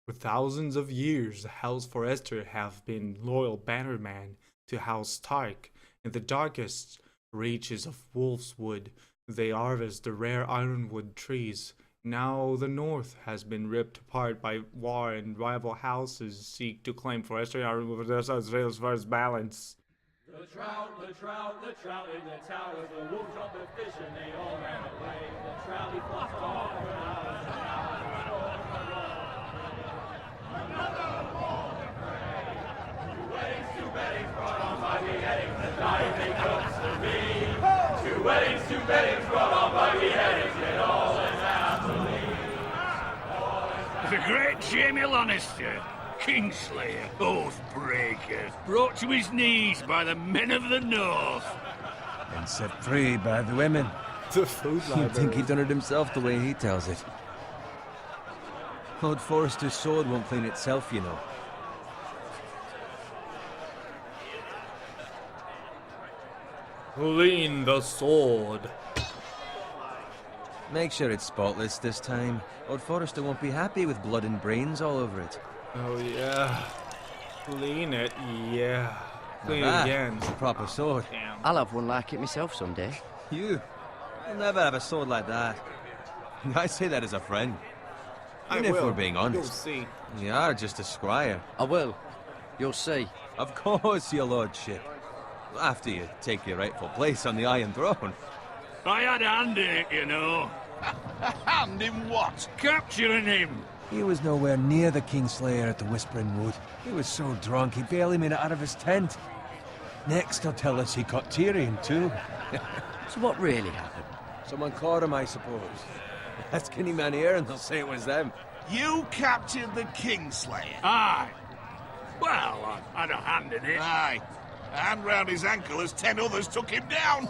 For thousands of years, the House Forrester have been loyal bannermen to House Stark. In the darkest reaches of Wolfswood, they harvest the rare ironwood trees. Now the North has been ripped apart by war, and rival houses seek to claim Forrester ironwood as far as balance. The trout in the towers, the wolves dropped the fish and they all ran away. The trout he fought off for hours and hours and another war to pray. Two weddings brought on by beheadings, the dying they cooks to me. Two weddings brought on by beheadings, and all is happily. The great Jamie Lannister, Kingslayer, Oathbreaker, brought to his knees by the men of the North. And set free by the women. The food library. You'd think he'd done it himself the way he tells it. Lord Forrester's sword won't clean itself, you know. Lean the sword. Make sure it's spotless this time. Lord Forrester won't be happy with blood and brains all over it. Oh yeah. Clean it, yeah. Clean it again. It's a proper sword. Damn. I'll have one like it myself someday. You? You'll never have a sword like that. I say that as a friend. I Even if will. we're being You'll honest. see. You are just a squire. I will. You'll see. Of course, your lordship. After you take your rightful place on the Iron Throne. I had a hand in it, you know. Hand in what? Capturing him. He was nowhere near the Kingslayer at the Whispering Wood. He was so drunk he barely made it out of his tent. Next he'll tell us he caught Tyrion too. So what really happened? Someone caught him, I suppose. Ask any man here and they'll say it was them. You captured the Kingslayer. Aye. Well, I had a hand in it. Aye. A hand round his ankle as 10 others took him down.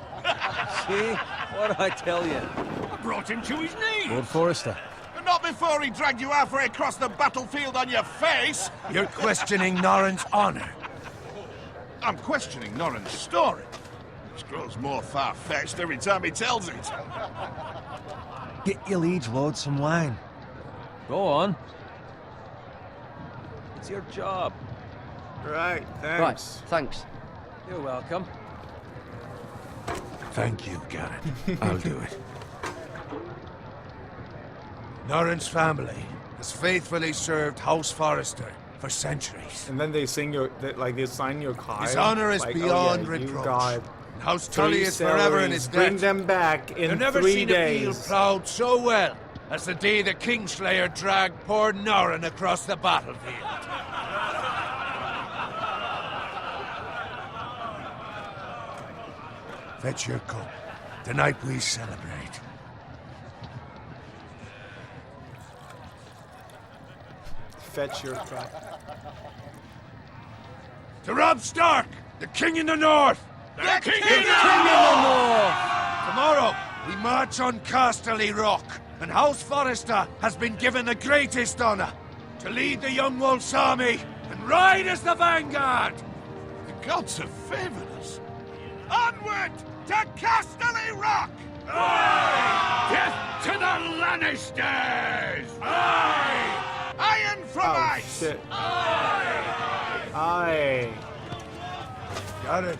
See? What'd I tell you? I brought him to his knees. Lord Forrester. But not before he dragged you halfway across the battlefield on your face. You're questioning Norrin's honor. I'm questioning Norrin's story, which grows more far-fetched every time he tells it. Get your liege lord some wine. Go on. It's your job. Right, thanks. Right, thanks. You're welcome. Thank you, Garrett. I'll do it. Norrin's family has faithfully served House Forrester for centuries. And then they sing they sign your card. His honor is like, beyond oh, yeah, you reproach. got House 3 Tully is forever in his salaries. Bring debt. them back in You've never 3 seen days. a field plowed so well as the day the Kingslayer dragged poor Norrin across the battlefield. Fetch your cup. Tonight we celebrate. Fetch your cup. To Robb Stark, the King in the North! The King in the North! Tomorrow, we march on Casterly Rock, and House Forrester has been given the greatest honor to lead the Young Wolf's army and ride as the vanguard! The gods have favored us. Onward to Casterly Rock! Death to the Lannisters! Aye! Iron from Oh, ice! shit. Aye. Got it.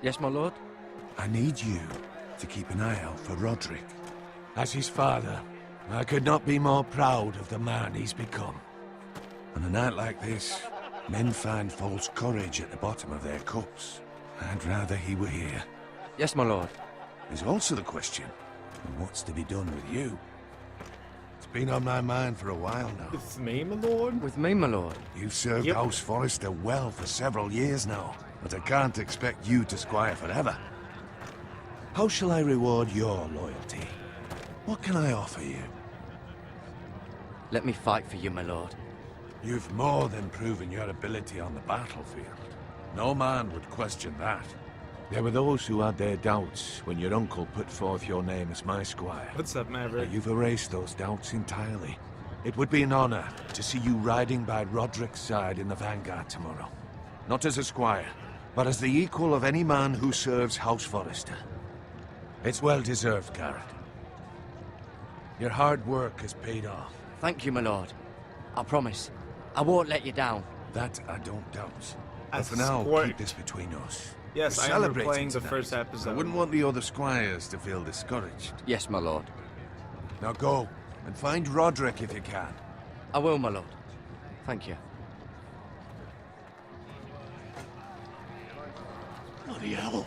Yes, my lord? I need you to keep an eye out for Roderick. As his father, I could not be more proud of the man he's become. On a night like this, men find false courage at the bottom of their cups. I'd rather he were here. Yes, my lord. There's also the question of what's to be done with you. It's been on my mind for a while now. It's me, my lord. With me, my lord. You've served Yep. House Forrester well for several years now, but I can't expect you to squire forever. How shall I reward your loyalty? What can I offer you? Let me fight for you, my lord. You've more than proven your ability on the battlefield. No man would question that. There were those who had their doubts when your uncle put forth your name as my squire. What's up, Maverick? But you've erased those doubts entirely. It would be an honor to see you riding by Roderick's side in the vanguard tomorrow. Not as a squire, but as the equal of any man who serves House Forrester. It's well deserved, Garrett. Your hard work has paid off. Thank you, my lord. I promise. I won't let you down. That I don't doubt. But As for now, squirt. keep this between us. Yes, We're I am celebrating replaying the tonight. first episode. I wouldn't want the other squires to feel discouraged. Yes, my lord. Now go, and find Roderick if you can. I will, my lord. Thank you. Bloody hell.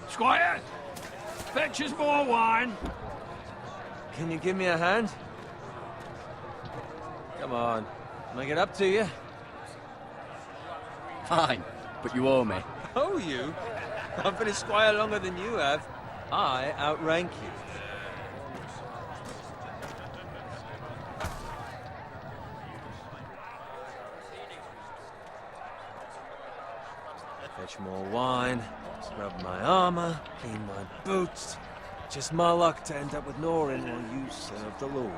Squire! Fetch us more wine. Can you give me a hand? Come on. Make it up to you. Fine, but you owe me. Oh, you? I've been a squire longer than you have. I outrank you. Fetch more wine, scrub my armor, clean my boots. Just my luck to end up with Norin while you serve the Lord.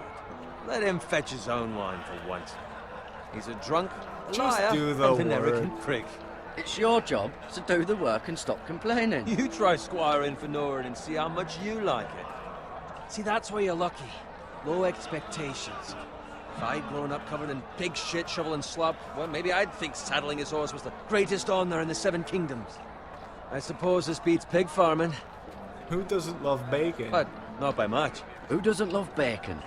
Let him fetch his own wine for once. He's a drunk, a Just liar, do the and an work. arrogant prick. It's your job to do the work and stop complaining. You try squiring for Norin and see how much you like it. See, that's where you're lucky. Low expectations. If I'd grown up covered in pig shit, shovel and slop, well, maybe I'd think saddling his horse was the greatest honor in the Seven Kingdoms. I suppose this beats pig farming, Who doesn't love bacon? but not by much. Who doesn't love bacon?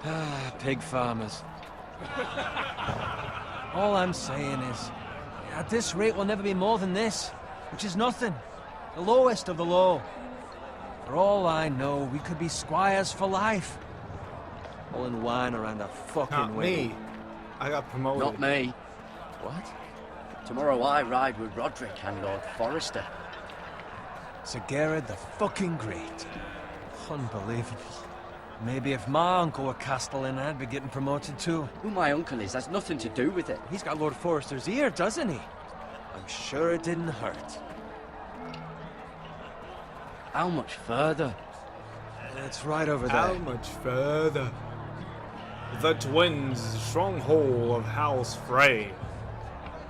Ah, pig farmers. All I'm saying is, at this rate we'll never be more than this, which is nothing. The lowest of the low. For all I know, we could be squires for life. Pulling wine around a fucking Not wheel. me. I got promoted. Not me. What? Tomorrow I ride with Roderick and Lord Forrester. Sir Gerard the fucking Great. Unbelievable. Maybe if my uncle were Castellan, I'd be getting promoted too. Who my uncle is has nothing to do with it. He's got Lord Forrester's ear, doesn't he? I'm sure it didn't hurt. How much further? It's right over there. How much further? The twins' stronghold of House Frey.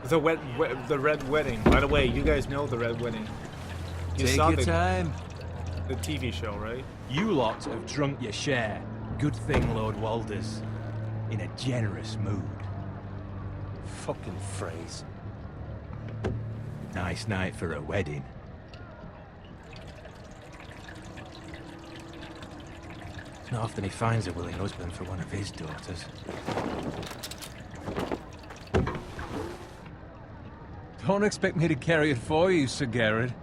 The Red Wedding. By the way, you guys know the Red Wedding. You Take saw your the time. TV show, right? You lot have drunk your share. Good thing Lord Walder's in a generous mood. Fucking phrase. Nice night for a wedding. It's not often he finds a willing husband for one of his daughters. Don't expect me to carry it for you, Sir Gerard.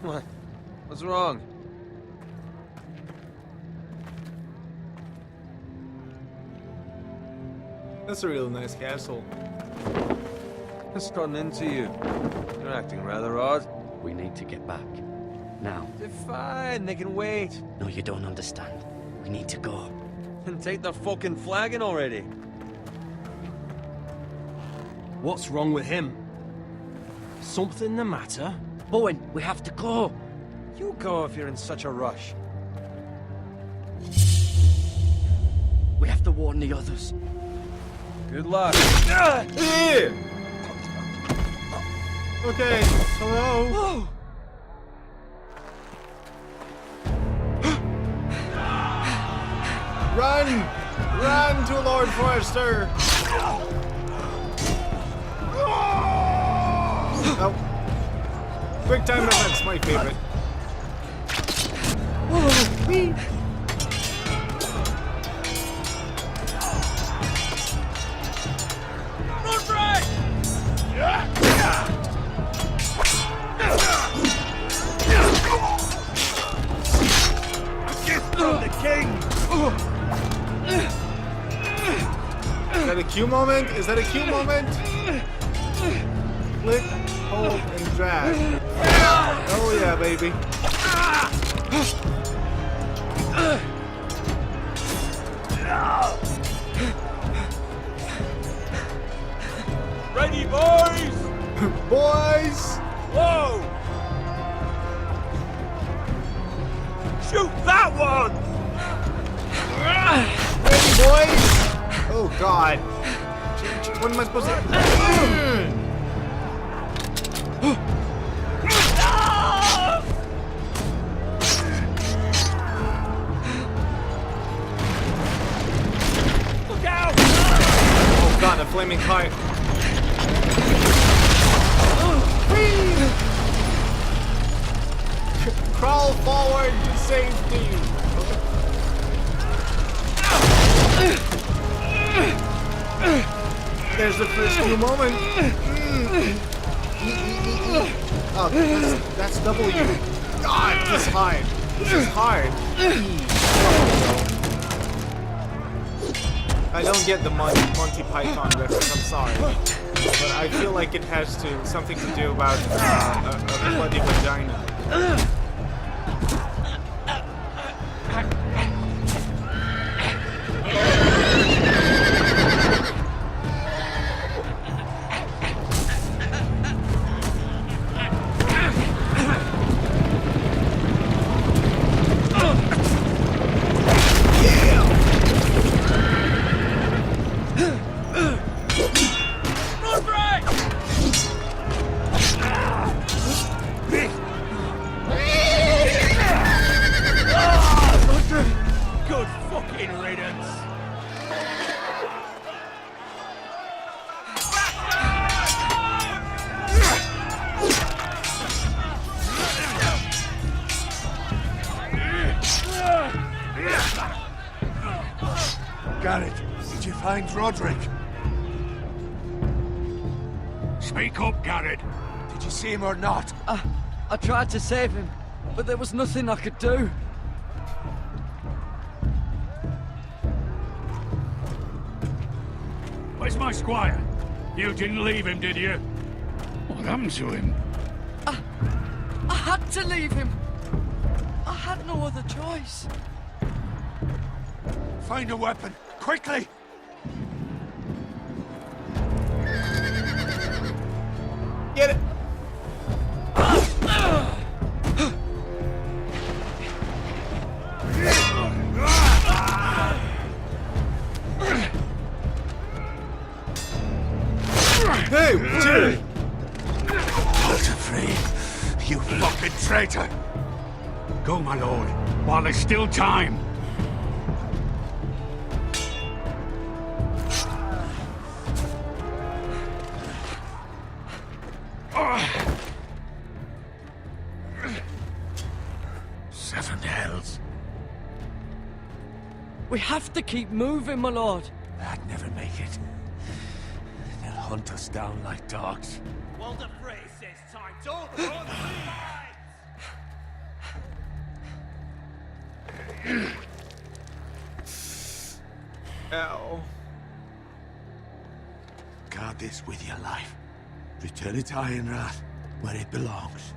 What? What's wrong? That's a real nice castle. What's gotten into you? You're acting rather odd. We need to get back. Now. They're fine, they can wait. No, you don't understand. We need to go. And take the fucking flagon already. What's wrong with him? Something the matter? Bowen, we have to go. You go if you're in such a rush. We have to warn the others. Good luck. Yeah. Okay. Hello. Run! Run to Lord Forrester! Oh. Quick time events, my favorite. Is that a Q moment? Is that a Q moment? Click, hold, and drag. Oh yeah, baby. Ready, boys! Boys! Whoa! Shoot that one! Ready, boys! Oh god. What am I supposed to god, a flaming kite. Crawl forward to safety. There's the first new moment. Oh, that's W. God, this is hard. This is hard. I don't get the Monty Python reference, I'm sorry. But I feel like it has something to do about a bloody vagina. Good fucking riddance. Garrett, did you find Roderick? Speak up, Garrett. Did you see him or not? I tried to save him, but there was nothing I could do. Where's my squire? You didn't leave him, did you? What happened to him? I had to leave him. I had no other choice. Find a weapon, quickly! Get it! Hey, dude! Walter, you fucking traitor! Go, my lord, while there's still time. Seven hells. We have to keep moving, my lord. I'd never make it. They'll hunt us down like dogs. Walter Frey says time to run Ow. Guard this with your life. Return it to Ironrath, where it belongs.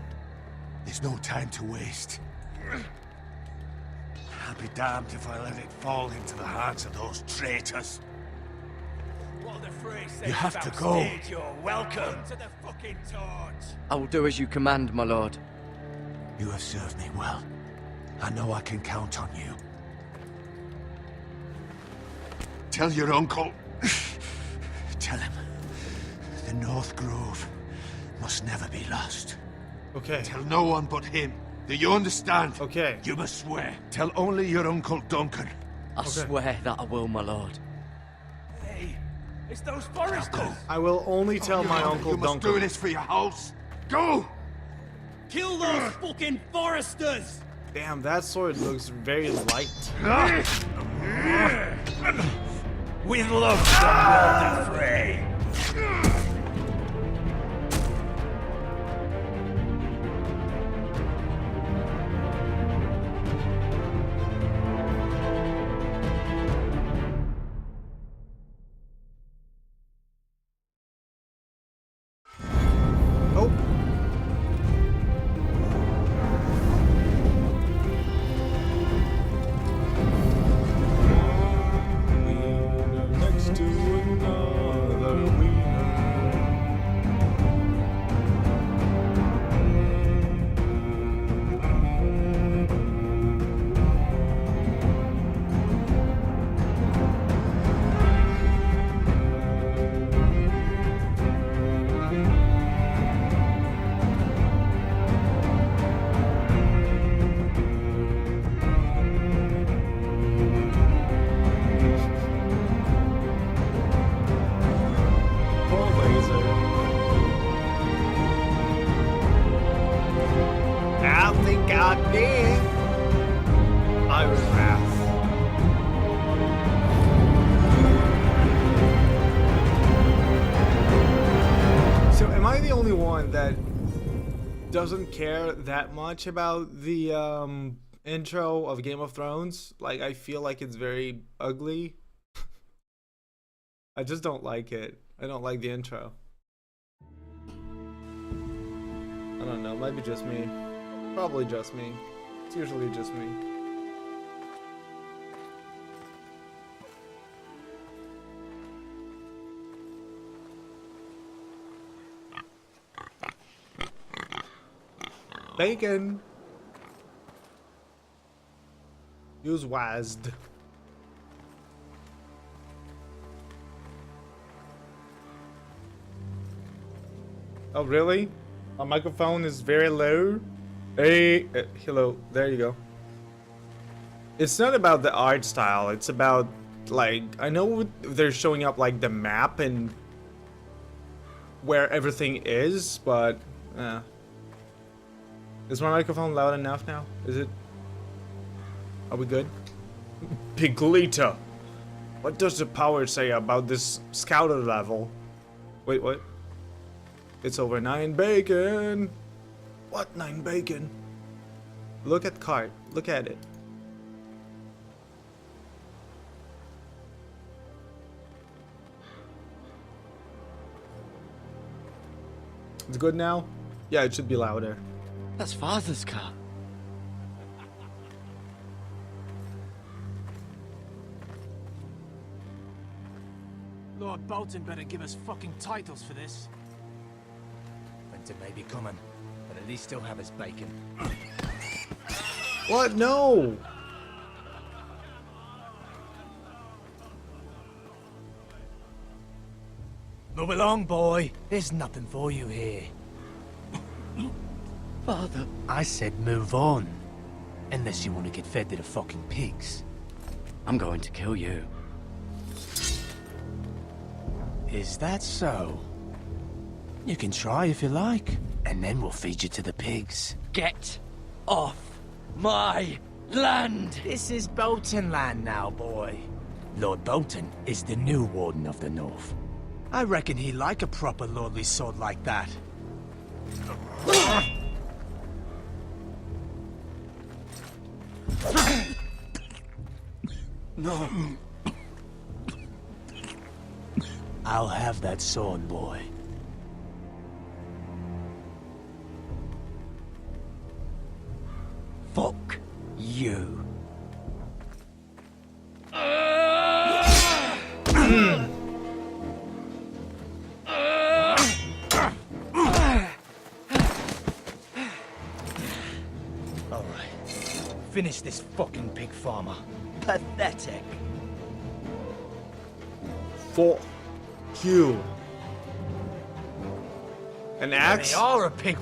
There's no time to waste. I'll be damned if I let it fall into the hands of those traitors. Walter Frey says You have to go. backstage, you're welcome to the fucking torch. I will do as you command, my lord. You have served me well. I know I can count on you. Tell your uncle. Tell him. The North Grove must never be lost. Okay. Tell no one but him. Do you understand? Okay. You must swear. Tell only your Uncle Duncan. I swear that I will, my lord. Hey, it's those foresters. I will only tell my Uncle You must Duncan. do this for your house. Go! Kill those fucking foresters. Damn, that sword looks very light. With love from Walter Frey. Oh. Wiener next to another wiener. someone that doesn't care that much about the intro of Game of Thrones. Like, I feel like it's very ugly. I just don't like it. I don't like the intro. I don't know, might be just me. Probably just me. It's usually just me. Bacon. Use WASD. Oh, really? My microphone is very low. Hey, hello. There you go. It's not about the art style. It's about, like, I know they're showing up, like, the map and where everything is, but is my microphone loud enough now? Is it? Are we good? Piglita. What does the power say about this scouter level? Wait, what? It's over 9 bacon. What 9 bacon? Look at cart. Look at it. It's good now? Yeah, it should be louder. That's Father's car. Lord Bolton better give us fucking titles for this. Winter may be coming, but at least he'll have his bacon. What? No! Move along, boy. There's nothing for you here. Father. I said move on. Unless you want to get fed to the fucking pigs. I'm going to kill you. Is that so? You can try if you like, and then we'll feed you to the pigs. Get off my land! This is Bolton land now, boy. Lord Bolton is the new Warden of the North. I reckon he'd like a proper lordly sword like that. No. I'll have that sword, boy. Fuck you. Alright. Finish this fucking pig farmer. Pathetic. Fuck you. An axe? They are a pig.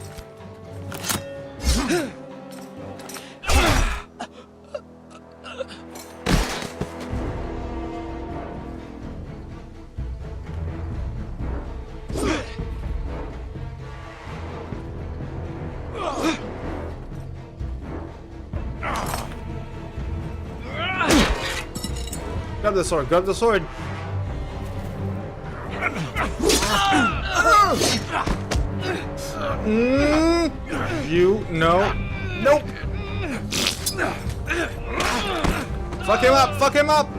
Grab the sword, grab the sword. You, no. Nope. Fuck him up, fuck him up.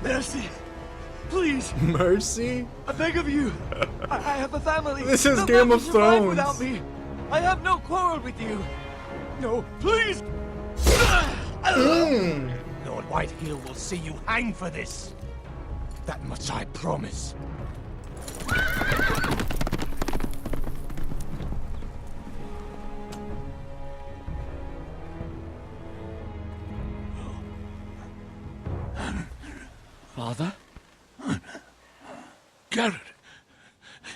Mercy. Please. Mercy? I beg of you. I have a family. This is They'll Game never of survive Thrones. Without me. I have no quarrel with you. No, please. Lord Whitehill will see you hang for this. That much I promise. Father? Garrett,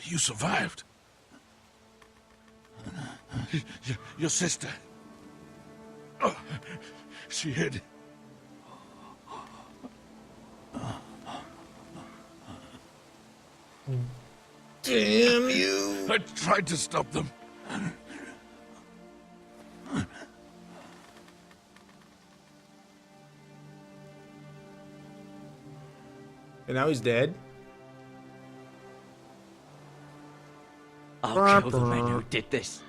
you survived. Your sister. Oh, she hid. Damn you. I tried to stop them. And now he's dead? I'll kill the men who did this.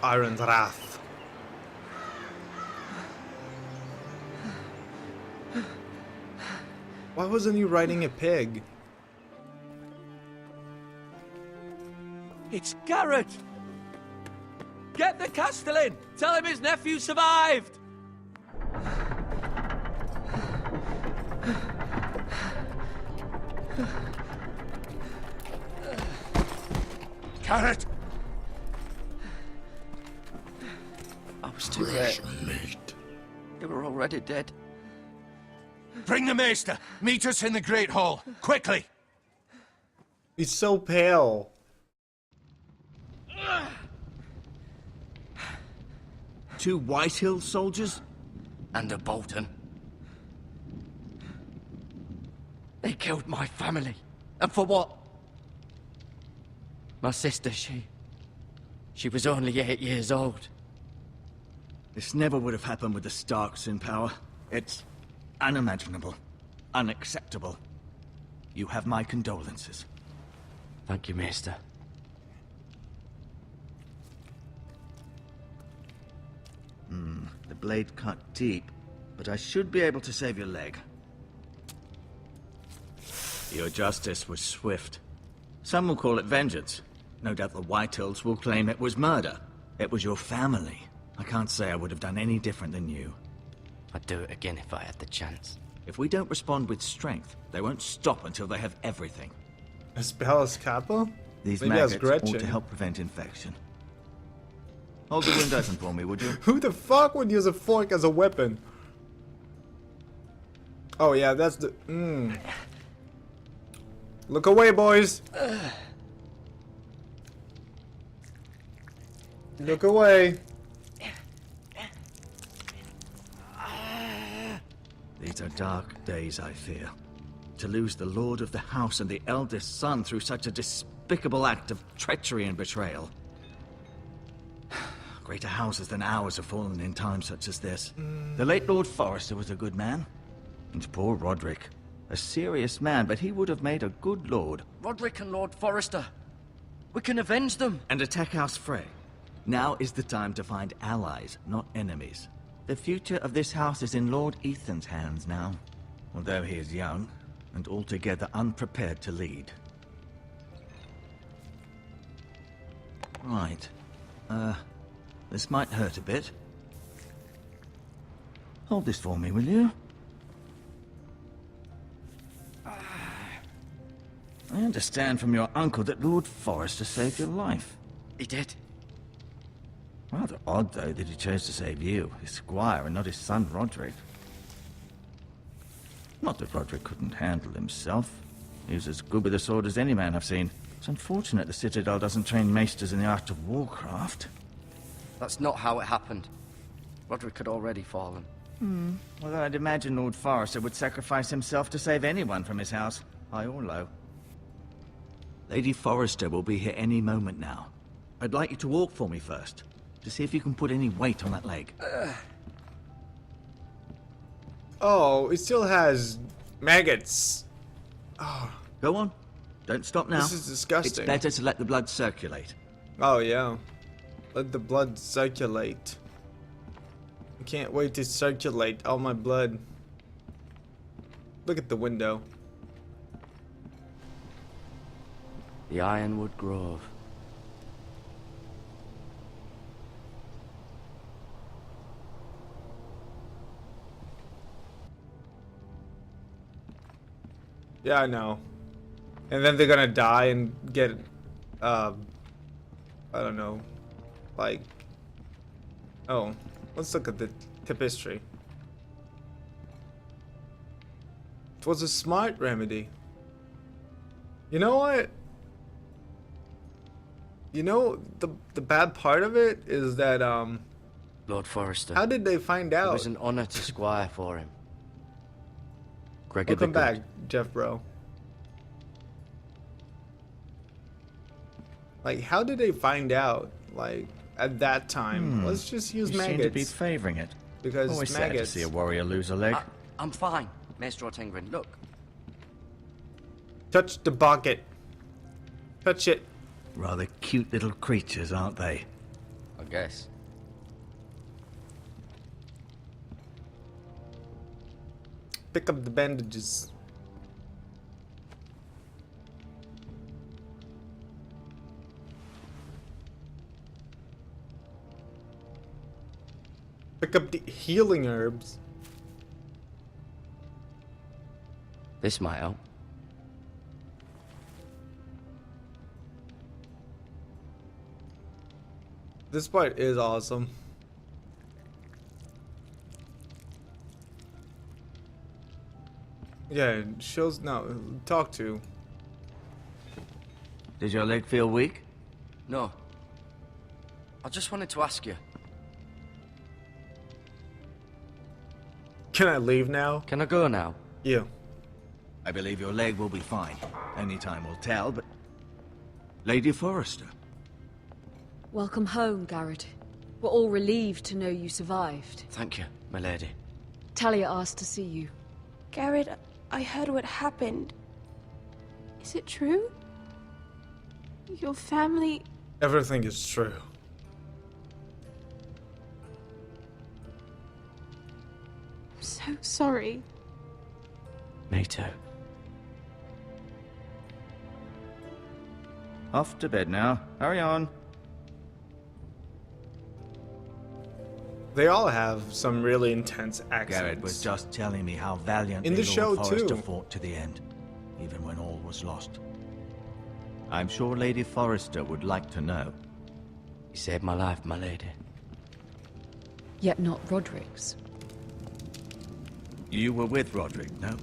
Iron's Wrath. Why wasn't he riding a pig? It's Garrett! Get the Castellan! Tell him his nephew survived! Garrett! I was too late. They were already dead. Bring the maester! Meet us in the Great Hall! Quickly! He's so pale. Two Whitehill soldiers? And a Bolton. They killed my family. And for what? My sister, she was only 8 years old. This never would have happened with the Starks in power. It's unimaginable. Unacceptable. You have my condolences. Thank you, Maester. The blade cut deep, but I should be able to save your leg. Your justice was swift. Some will call it vengeance. No doubt the Whitehills will claim it was murder. It was your family. I can't say I would have done any different than you. I'd do it again if I had the chance. If we don't respond with strength, they won't stop until they have everything. Espelus Kappa? These Maybe that's maggots ought Gretchen. to help prevent infection. Hold the window open for me, would you? Who the fuck would use a fork as a weapon? Oh yeah, that's the... Look away, boys! Look away. These are dark days, I fear. To lose the lord of the house and the eldest son through such a despicable act of treachery and betrayal. Greater houses than ours have fallen in times such as this. The late Lord Forrester was a good man. And poor Roderick. A serious man, but he would have made a good lord. Roderick and Lord Forrester. We can avenge them. And attack House Frey. Now is the time to find allies, not enemies. The future of this house is in Lord Ethan's hands now. Although he is young, and altogether unprepared to lead. Right. This might hurt a bit. Hold this for me, will you? I understand from your uncle that Lord Forrester saved your life. He did. Rather odd, though, that he chose to save you, his squire, and not his son, Roderick. Not that Roderick couldn't handle himself. He was as good with a sword as any man I've seen. It's unfortunate the Citadel doesn't train maesters in the art of warcraft. That's not how it happened. Roderick had already fallen. Although I'd imagine Lord Forrester would sacrifice himself to save anyone from his house, high or low. Lady Forrester will be here any moment now. I'd like you to walk for me first, to see if you can put any weight on that leg. Oh, it still has maggots. Go on. Don't stop now. This is disgusting. It's better to let the blood circulate. Oh yeah. Let the blood circulate. I can't wait to circulate all my blood. Look at the window. The Ironwood Grove. Yeah, I know. And then they're gonna die and get, I don't know, like, oh, let's look at the tapestry. It was a smart remedy. You know what? You know, the bad part of it is that, Lord Forrester. how did they find It out? was an honor to squire for him. Gregor Welcome the back, Good. Jeff Bro. Like, how did they find out? Like, at that time, let's just use You maggots. seem to be favouring it. Because Always sad to maggots. see a warrior lose a leg. I'm fine, Maestro Tengrin. Look, Touch the bucket. Touch it. Rather cute little creatures, aren't they? I guess. Pick up the bandages. Pick up the healing herbs. This might help. This part is awesome. Yeah, it shows no talk to. Did your leg feel weak? No. I just wanted to ask you. Can I leave now? Can I go now? Yeah. I believe your leg will be fine. Only time will tell, but... Lady Forrester. Welcome home, Garrett. We're all relieved to know you survived. Thank you, my lady. Talia asked to see you. Garrett, I heard what happened. Is it true? Your family... Everything is true. I'm so sorry. Me too. Off to bed now. Hurry on. They all have some really intense accents. Garrett was just telling me how valiantly In the Lord show, Forrester too. fought to the end, even when all was lost. I'm sure Lady Forrester would like to know. You saved my life, my lady. Yet not Roderick's. You were with Roderick, no?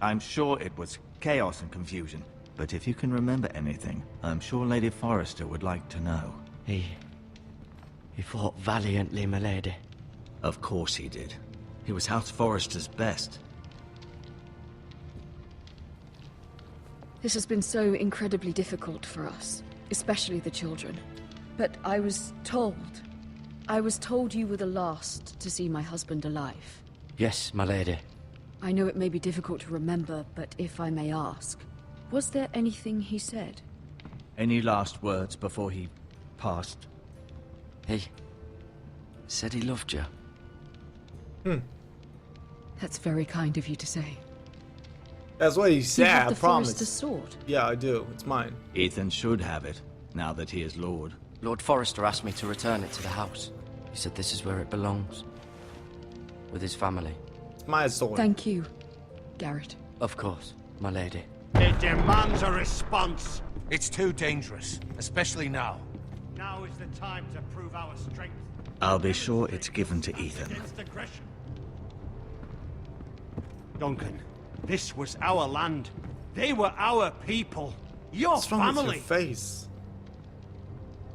I'm sure it was chaos and confusion, but if you can remember anything, I'm sure Lady Forrester would like to know. He fought valiantly, my lady. Of course he did. He was House Forrester's best. This has been so incredibly difficult for us, especially the children. But I was told you were the last to see my husband alive. Yes, my lady. I know it may be difficult to remember, but if I may ask, was there anything he said? Any last words before he passed? He said he loved you. That's very kind of you to say. That's what he Do you said, have I the promise. Forrester's sword? Yeah, I do. It's mine. Ethan should have it, now that he is Lord. Lord Forrester asked me to return it to the house. He said this is where it belongs. With his family. It's my sword. Thank you, Garrett. Of course, my lady. It demands a response. It's too dangerous, especially now. Now is the time to prove our strength. I'll be sure it's given to Ethan. Against aggression. Duncan, this was our land. They were our people. Your What's wrong with family. your face?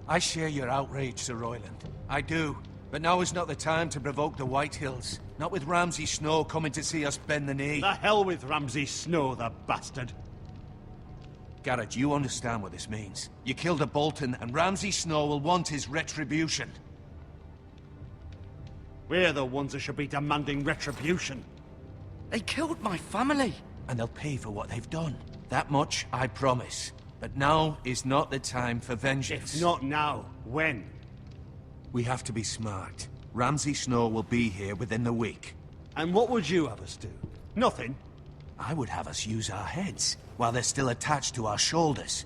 I share your outrage, Sir Royland. I do. But now is not the time to provoke the White Hills. Not with Ramsay Snow coming to see us bend the knee. The hell with Ramsay Snow, the bastard. Garrett, you understand what this means. You killed a Bolton, and Ramsay Snow will want his retribution. We're the ones that should be demanding retribution. They killed my family. And they'll pay for what they've done. That much, I promise. But now is not the time for vengeance. If not now, when? We have to be smart. Ramsay Snow will be here within the week. And what would you have us do? Nothing. I would have us use our heads, while they're still attached to our shoulders.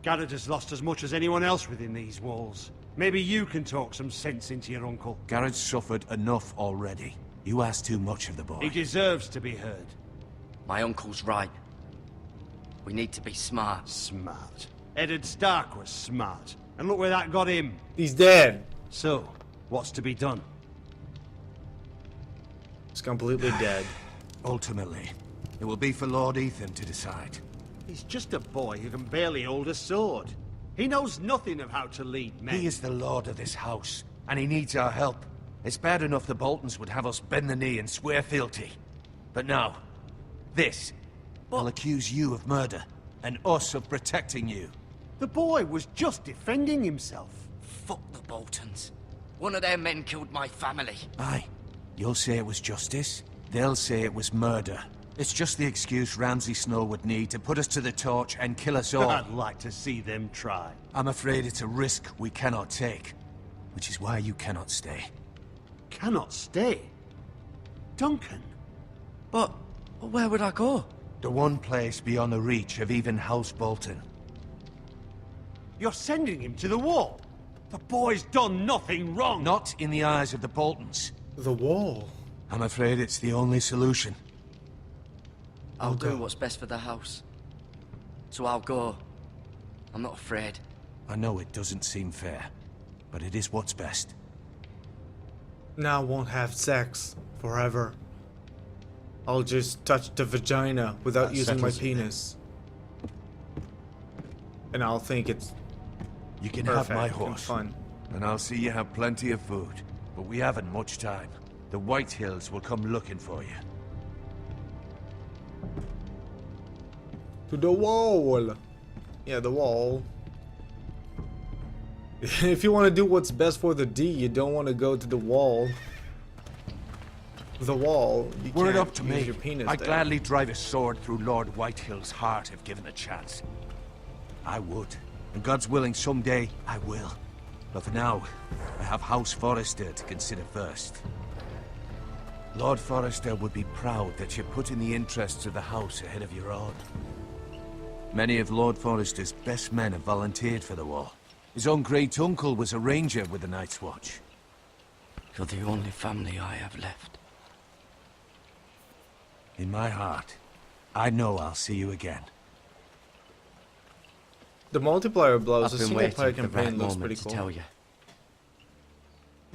Garrett has lost as much as anyone else within these walls. Maybe you can talk some sense into your uncle. Garrett's suffered enough already. You ask too much of the boy. He deserves to be heard. My uncle's right. We need to be smart. Smart. Eddard Stark was smart. And look where that got him. He's dead. So, what's to be done? He's completely dead. Ultimately, it will be for Lord Ethan to decide. He's just a boy who can barely hold a sword. He knows nothing of how to lead men. He is the lord of this house, and he needs our help. It's bad enough the Boltons would have us bend the knee and swear fealty. But now, this. I'll accuse you of murder, and us of protecting you. The boy was just defending himself. Fuck the Boltons. One of their men killed my family. Aye. You'll say it was justice. They'll say it was murder. It's just the excuse Ramsay Snow would need to put us to the torch and kill us all. I'd like to see them try. I'm afraid it's a risk we cannot take. Which is why you cannot stay. Cannot stay? Duncan? But where would I go? The one place beyond the reach of even House Bolton. You're sending him to the wall? The boy's done nothing wrong! Not in the eyes of the Boltons. The wall. I'm afraid it's the only solution. I'll do what's best for the house. So I'll go. I'm not afraid. I know it doesn't seem fair, but it is what's best. Now I won't have sex forever. I'll just touch the vagina without using my penis. And I'll think it's You can perfect have my and horse, fun. and I'll see you have plenty of food. But we haven't much time. The White Hills will come looking for you. To the wall. Yeah, the wall. If you want to do what's best for the DEE, you don't want to go to the wall. The wall. You Were it can't up to use me, your penis I'd there. gladly drive a sword through Lord Whitehill's heart if given a chance. I would. And God's willing, someday I will. But for now, I have House Forrester to consider first. Lord Forrester would be proud that you're putting the interests of the house ahead of your own. Many of Lord Forrester's best men have volunteered for the war. His own great-uncle was a ranger with the Night's Watch. You're the only family I have left. In my heart, I know I'll see you again. The multiplayer blows. I've The been single player waiting for the campaign right looks moment pretty to cool. tell you.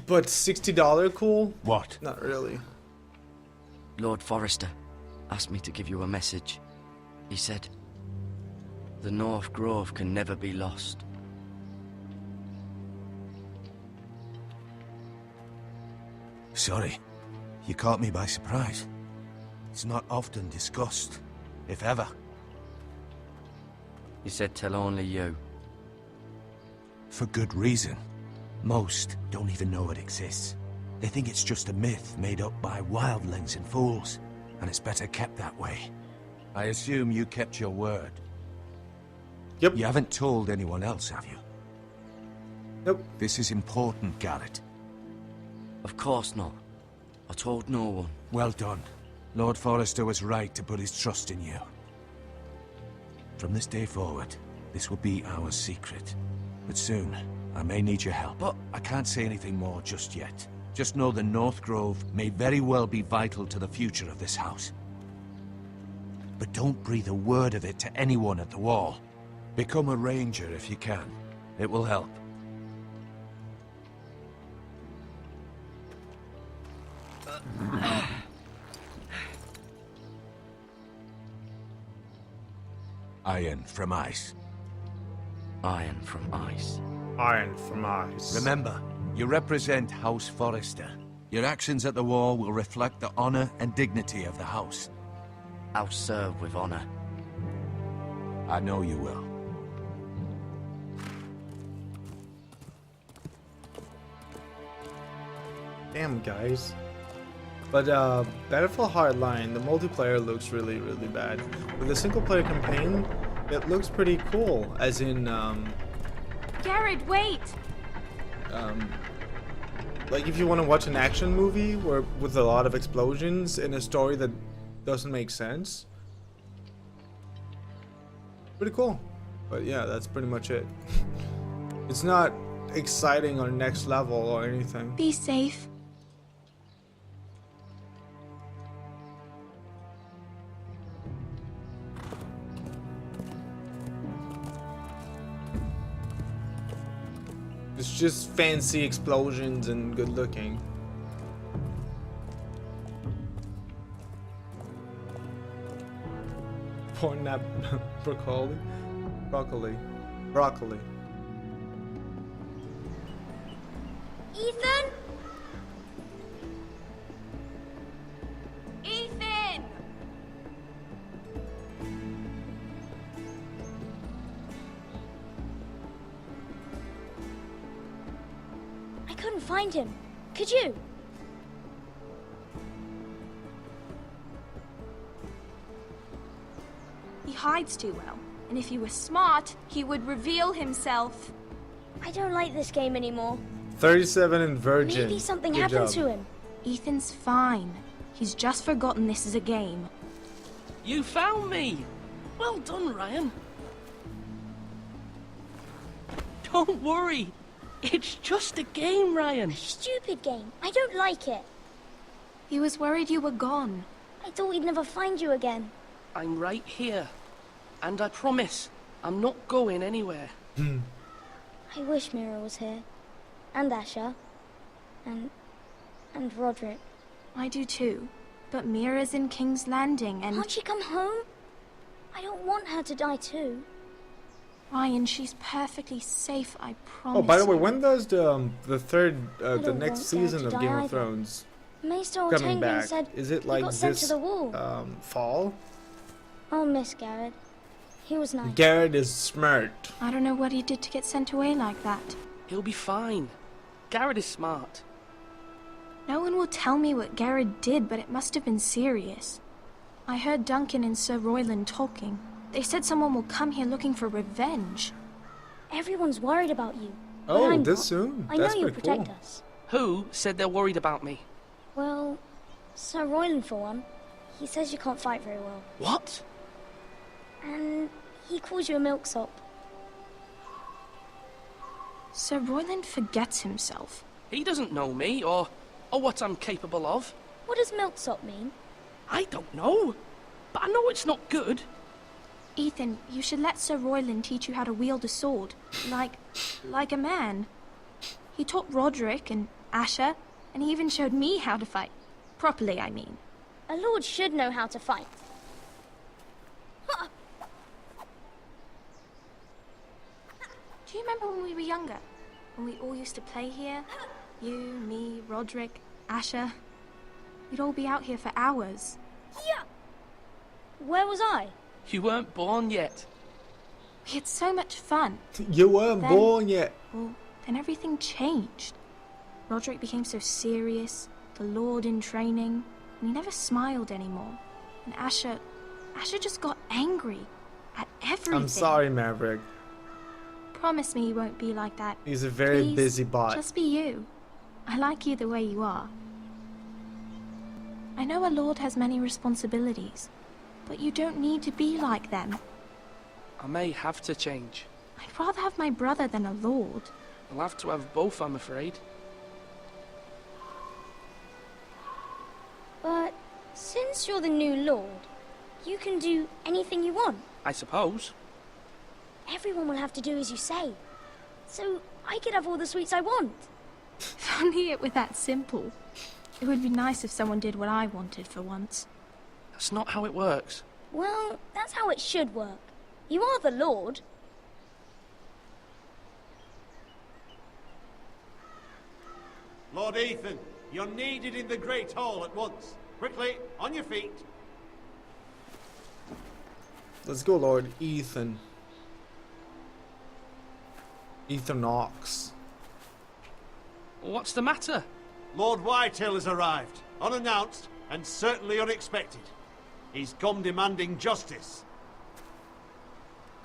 But $60 cool? What? Not really. Lord Forrester asked me to give you a message. He said, the North Grove can never be lost. Sorry. You caught me by surprise. It's not often discussed, if ever. He said tell only you. For good reason. Most don't even know it exists. They think it's just a myth made up by wildlings and fools, and it's better kept that way. I assume you kept your word. Yep. You haven't told anyone else, have you? Nope. This is important, Garrett. Of course not. I told no one. Well done. Lord Forrester was right to put his trust in you. From this day forward, this will be our secret. But soon, I may need your help. But I can't say anything more just yet. Just know the North Grove may very well be vital to the future of this house. But don't breathe a word of it to anyone at the wall. Become a ranger if you can. It will help. Iron from ice. Iron from ice. Iron from ice. Remember, you represent House Forrester. Your actions at the war will reflect the honor and dignity of the house. I'll serve with honor. I know you will. Damn, guys. But Battlefield Hardline, the multiplayer looks really, really bad. With the single player campaign, it looks pretty cool. As in, Garrett, wait! like if you want to watch an action movie where with a lot of explosions in a story that doesn't make sense. Pretty cool. But yeah, that's pretty much it. It's not exciting or next level or anything. Be safe. It's just fancy explosions and good looking. Porn nap broccoli. Ethan? Ethan! couldn't find him. Could you? He hides too well, and if he were smart, he would reveal himself. I don't like this game anymore. 37 and virgin. Maybe something Good happened job. to him. Ethan's fine. He's just forgotten this is a game. You found me! Well done, Ryan. Don't worry. It's just a game, Ryan. Stupid game. I don't like it. He was worried you were gone. I thought we'd never find you again. I'm right here. And I promise, I'm not going anywhere. I wish Mira was here. And Asher. And Roderick. I do too. But Mira's in King's Landing and... Can't she come home? I don't want her to die too. Ryan, she's perfectly safe, I promise. Oh, by the way, you. when does the third, the don't next want season Dad to of Game die of either. Thrones Maester or coming Tengen back? said Is it he like got sent this to the wall. fall? I'll miss Garrett. He was nice. Garrett is smart. I don't know what he did to get sent away like that. He'll be fine. Garrett is smart. No one will tell me what Garrett did, but it must have been serious. I heard Duncan and Sir Royland talking. They said someone will come here looking for revenge. Everyone's worried about you. but Oh, I'm this not. soon? I That's know you'll pretty protect cool. us. Who said they're worried about me? Well, Sir Royland for one. He says you can't fight very well. What? And he calls you a milksop. Sir Royland forgets himself. He doesn't know me, or what I'm capable of. What does milksop mean? I don't know. But I know it's not good. Ethan, you should let Sir Royland teach you how to wield a sword. Like a man. He taught Roderick and Asher, and he even showed me how to fight. Properly, I mean. A lord should know how to fight. Do you remember when we were younger? When we all used to play here? You, me, Roderick, Asher. We'd all be out here for hours. Yeah. Where was I? You weren't born yet. We had so much fun. You weren't Then- born yet. Well, then everything changed. Roderick became so serious, the Lord in training, and he never smiled anymore. And Asher just got angry at everything. I'm sorry, Maverick. Promise me you won't be like that. He's a very Please, busy bot. Just be you. I like you the way you are. I know a lord has many responsibilities, but you don't need to be like them. I may have to change. I'd rather have my brother than a lord. I'll have to have both, I'm afraid. But since you're the new lord, you can do anything you want. I suppose. Everyone will have to do as you say. So I could have all the sweets I want. If only it were that simple. It would be nice if someone did what I wanted for once. That's not how it works. Well, that's how it should work. You are the lord. Lord Ethan, you're needed in the Great Hall at once. Quickly, on your feet. Let's go, Lord Ethan. Ethan Knox. What's the matter? Lord Whitehill has arrived, unannounced and certainly unexpected. He's come demanding justice.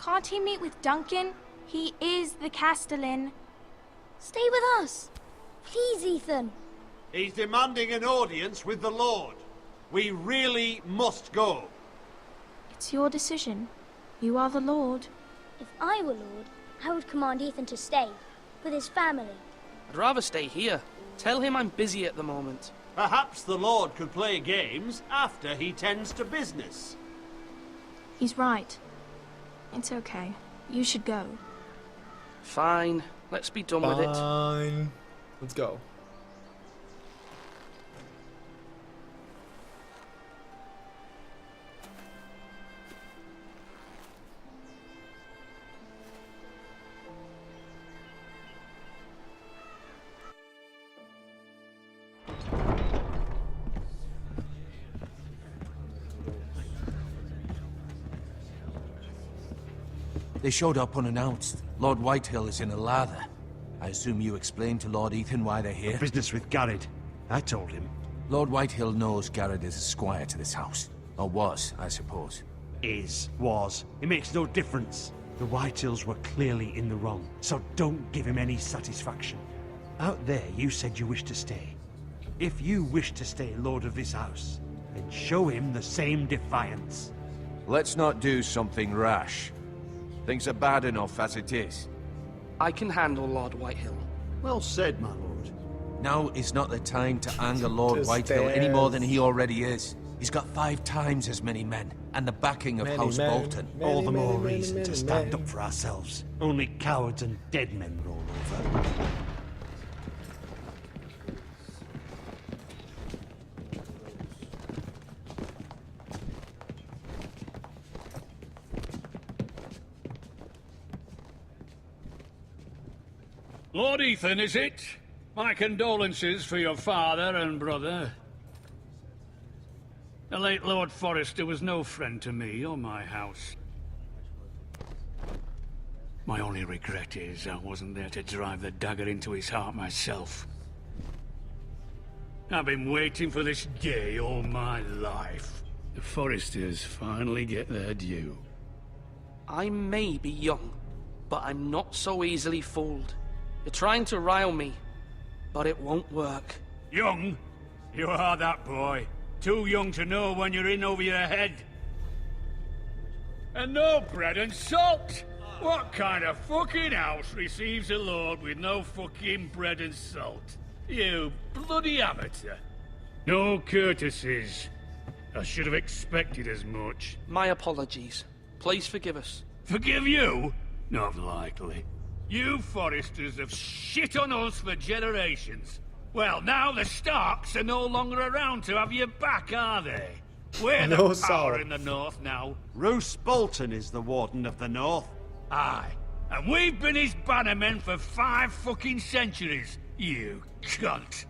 Can't he meet with Duncan? He is the Castellan. Stay with us. Please, Ethan. He's demanding an audience with the Lord. We really must go. It's your decision. You are the Lord. If I were lord, I would command Ethan to stay with his family. I'd rather stay here. Tell him I'm busy at the moment. Perhaps the Lord could play games after he tends to business. He's right. It's okay. You should go. Fine. Let's be done with it. Fine. Let's go. They showed up unannounced. Lord Whitehill is in a lather. I assume you explained to Lord Ethan why they're here? Business with Garrett. I told him. Lord Whitehill knows Garrett is a squire to this house. Or was, I suppose. Was. It makes no difference. The Whitehills were clearly in the wrong, so don't give him any satisfaction. Out there, you said you wished to stay. If you wish to stay lord of this house, then show him the same defiance. Let's not do something rash. Things are bad enough as it is. I can handle Lord Whitehill. Well said, my lord. Now is not the time to anger Lord Whitehill any more than he already is. He's got 5 times as many men, and the backing of House Bolton. All the more reason to stand up for ourselves. Only cowards and dead men roll over. Lord Ethan, is it? My condolences for your father and brother. The late Lord Forrester was no friend to me or my house. My only regret is I wasn't there to drive the dagger into his heart myself. I've been waiting for this day all my life. The Forresters finally get their due. I may be young, but I'm not so easily fooled. You're trying to rile me, but it won't work. Young? You are that boy. Too young to know when you're in over your head. And no bread and salt! What kind of fucking house receives a lord with no fucking bread and salt? You bloody amateur. No courtesies. I should have expected as much. My apologies. Please forgive us. Forgive you? Not likely. You Forresters have shit on us for generations. Well, now the Starks are no longer around to have you back, are they? We're No the power salt. in the north now. Roose Bolton is the Warden of the North. Aye. And we've been his bannermen for 5 fucking centuries, you cunt.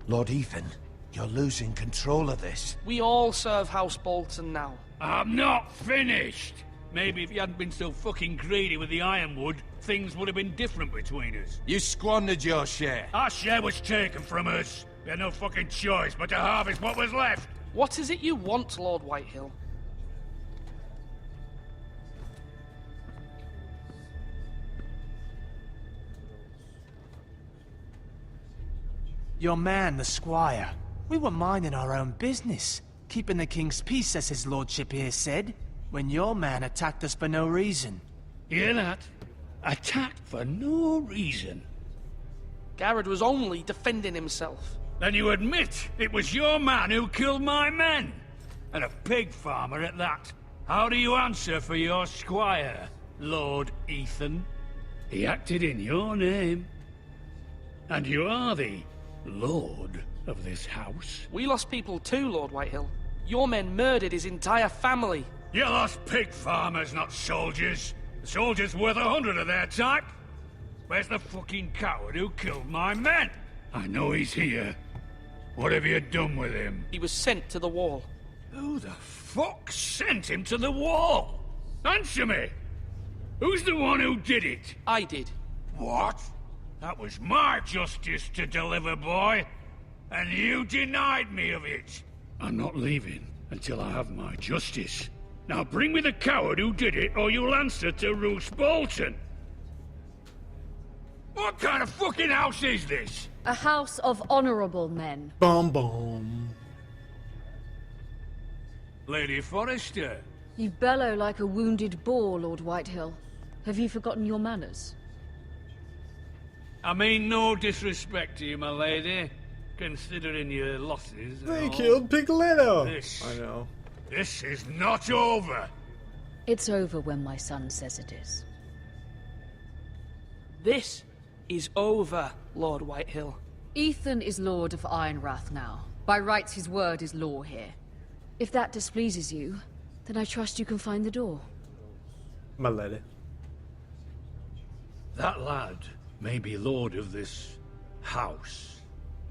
Lord Ethan, you're losing control of this. We all serve House Bolton now. I'm not finished. Maybe if you hadn't been so fucking greedy with the ironwood, things would have been different between us. You squandered your share. Our share was taken from us. We had no fucking choice but to harvest what was left. What is it you want, Lord Whitehill? Your man, the squire. We were minding our own business, keeping the king's peace, as his lordship here said, when your man attacked us for no reason. Hear that? Attacked for no reason. Garrett was only defending himself. Then you admit it was your man who killed my men? And a pig farmer at that. How do you answer for your squire, Lord Ethan? He acted in your name. And you are the lord of this house. We lost people too, Lord Whitehill. Your men murdered his entire family. You lost pig farmers, not soldiers. The soldiers worth 100 of their type. Where's the fucking coward who killed my men? I know he's here. What have you done with him? He was sent to the wall. Who the fuck sent him to the wall? Answer me! Who's the one who did it? I did. What? That was my justice to deliver, boy. And you denied me of it. I'm not leaving until I have my justice. Now bring me the coward who did it, or you'll answer to Roose Bolton. What kind of fucking house is this? A house of honorable men. Boom, boom. Lady Forrester. You bellow like a wounded boar, Lord Whitehill. Have you forgotten your manners? I mean no disrespect to you, my lady, considering your losses. and They all. killed Pigletto. This. I know. This is not over. It's over when my son says it is. This is over, Lord Whitehill. Ethan is Lord of Ironrath now. By rights, his word is law here. If that displeases you, then I trust you can find the door. My lady. That lad may be lord of this house,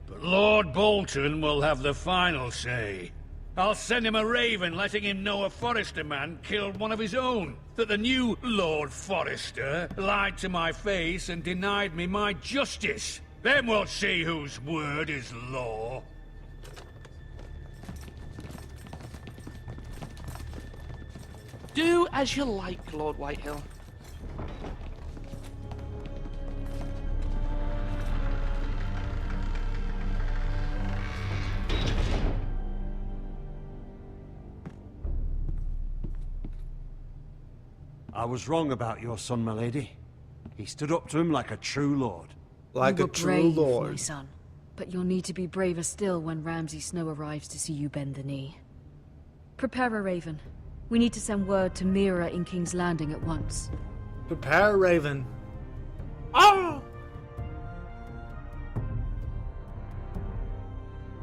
but Lord Bolton will have the final say. I'll send him a raven letting him know a Forrester man killed one of his own. That the new Lord Forrester lied to my face and denied me my justice. Then we'll see whose word is law. Do as you like, Lord Whitehill. I was wrong about your son, my lady. He stood up to him like a true lord. Like You a were true brave, lord. my son. But you'll need to be braver still when Ramsay Snow arrives to see you bend the knee. Prepare a raven. We need to send word to Mira in King's Landing at once. Prepare, Raven. Ah!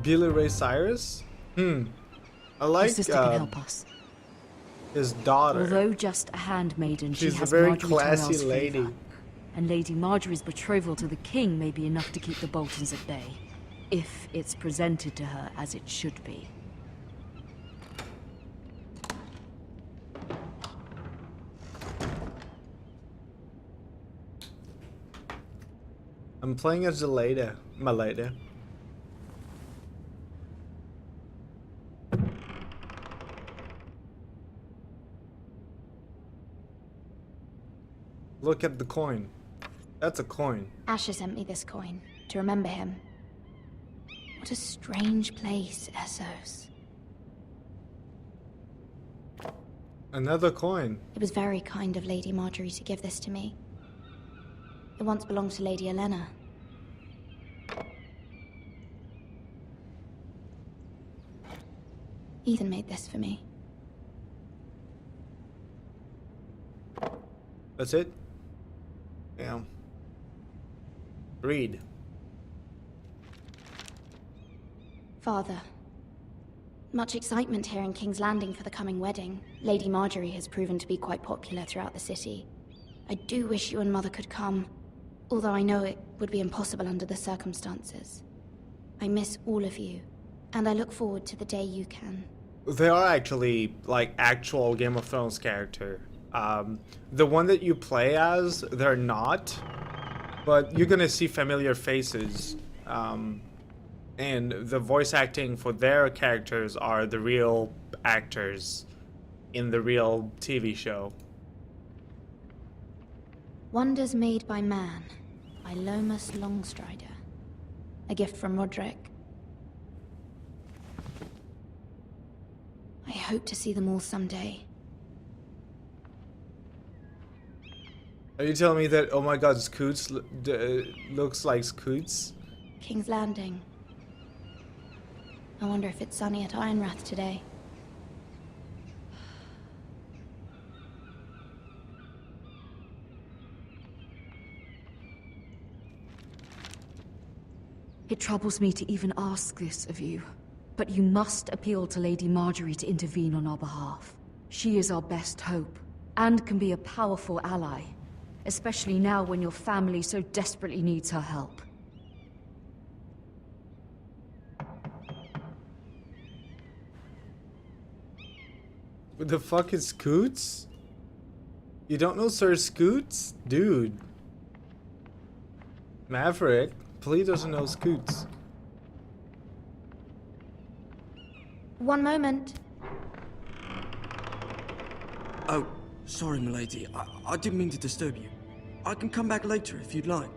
Billy Ray Cyrus? I like Your sister can help us. his daughter. Although just a handmaiden, she She's a has very Marjorie classy Tyrell's lady. favor. And Lady Marjorie's betrothal to the king may be enough to keep the Boltons at bay. If it's presented to her as it should be. I'm playing as the lady. My lady. Look at the coin. That's a coin. Asher sent me this coin to remember him. What a strange place, Essos. Another coin. It was very kind of Lady Marjorie to give this to me. It once belonged to Lady Elena. Ethan made this for me. That's it? Yeah. Read. Father, much excitement here in King's Landing for the coming wedding. Lady Marjorie has proven to be quite popular throughout the city. I do wish you and Mother could come, although I know it would be impossible under the circumstances. I miss all of you, and I look forward to the day you can. They are actually like actual Game of Thrones character. The one that you play as, they're not, but you're gonna see familiar faces. And the voice acting for their characters are the real actors in the real TV show. Wonders Made by Man, by Lomas Longstrider. A gift from Roderick. I hope to see them all someday. Are you telling me that, oh my god, Scoots looks like Scoots? King's Landing. I wonder if it's sunny at Ironrath today. It troubles me to even ask this of you, but you must appeal to Lady Marjorie to intervene on our behalf. She is our best hope, and can be a powerful ally, especially now when your family so desperately needs her help. What the fuck is Scoots? You don't know Sir Scoots? Dude. Maverick, please doesn't know Scoots. One moment. Oh, sorry, milady. I didn't mean to disturb you. I can come back later if you'd like.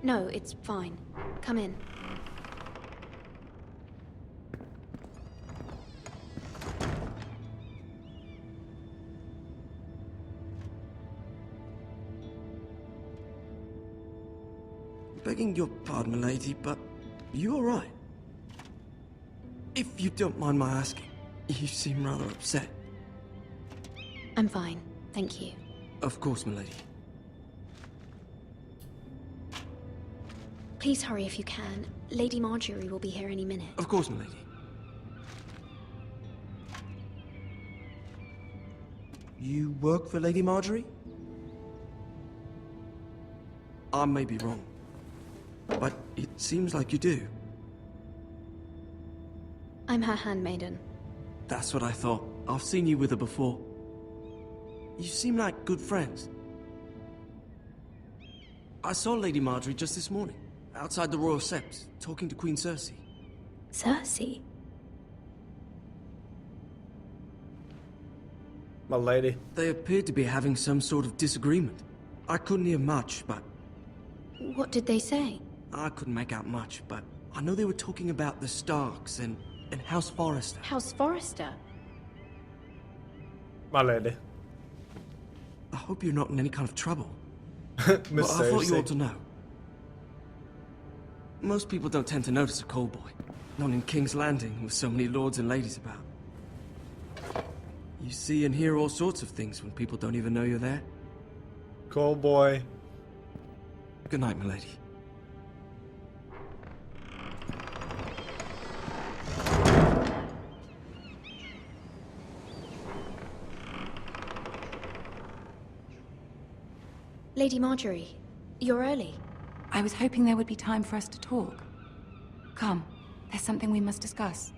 No, it's fine. Come in. Begging your pardon, milady, but you all right? If you don't mind my asking, you seem rather upset. I'm fine, thank you. Of course, milady. Please hurry if you can. Lady Marjorie will be here any minute. Of course, milady. You work for Lady Marjorie? I may be wrong, but it seems like you do. I'm her handmaiden. That's what I thought. I've seen you with her before. You seem like good friends. I saw Lady Marjorie just this morning, outside the Royal Sept, talking to Queen Cersei. Cersei? My lady. They appeared to be having some sort of disagreement. I couldn't hear much, but... What did they say? I couldn't make out much, but I know they were talking about the Starks and House Forrester. House Forrester? My lady. I hope you're not in any kind of trouble. Miss Well, I thought you Cersei. ought to know. Most people don't tend to notice a callboy. Not in King's Landing, with so many lords and ladies about. You see and hear all sorts of things when people don't even know you're there. Call boy. Good night, milady. Lady Marjorie, you're early. I was hoping there would be time for us to talk. Come, there's something we must discuss.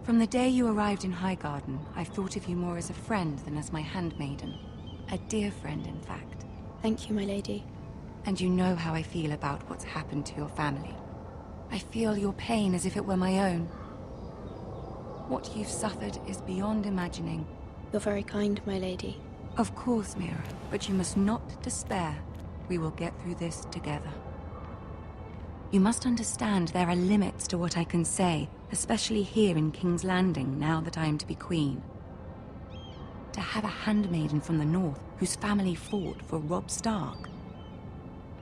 From the day you arrived in Highgarden, I've thought of you more as a friend than as my handmaiden. A dear friend, in fact. Thank you, my lady. And you know how I feel about what's happened to your family. I feel your pain as if it were my own. What you've suffered is beyond imagining. You're very kind, my lady. Of course, Mira, but you must not despair. We will get through this together. You must understand there are limits to what I can say, especially here in King's Landing, now that I am to be queen. To have a handmaiden from the north whose family fought for Robb Stark.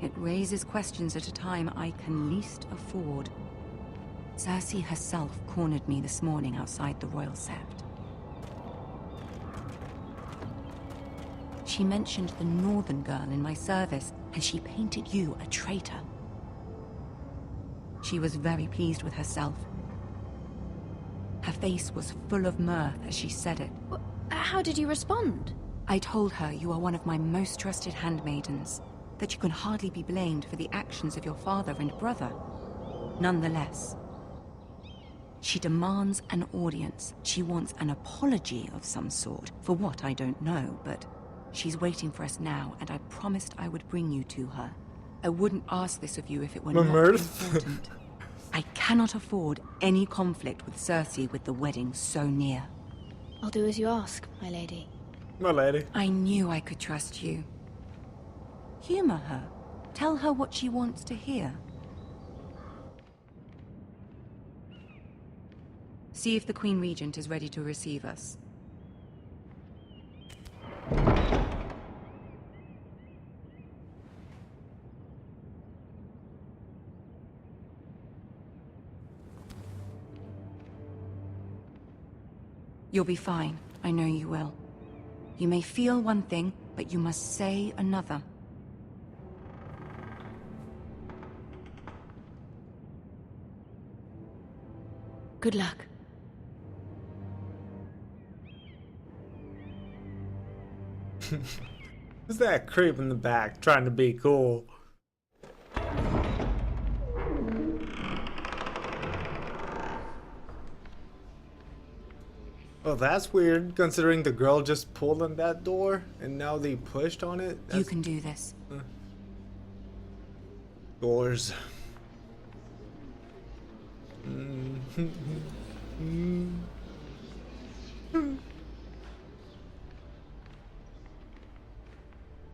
It raises questions at a time I can least afford. Cersei herself cornered me this morning outside the Royal Sept. She mentioned the northern girl in my service, and she painted you a traitor. She was very pleased with herself. Her face was full of mirth as she said it. How did you respond? I told her you are one of my most trusted handmaidens, that you can hardly be blamed for the actions of your father and brother. Nonetheless, she demands an audience. She wants an apology of some sort, for what I don't know, but she's waiting for us now, and I promised I would bring you to her. I wouldn't ask this of you if it were not important. I cannot afford any conflict with Cersei with the wedding so near. I'll do as you ask, my lady. My lady. I knew I could trust you. Humor her. Tell her what she wants to hear. See if the Queen Regent is ready to receive us. You'll be fine. I know you will. You may feel one thing, but you must say another. Good luck. Who's that creep in the back trying to be cool? Oh, that's weird, considering the girl just pulled on that door, and now they pushed on it. You can do this. Doors.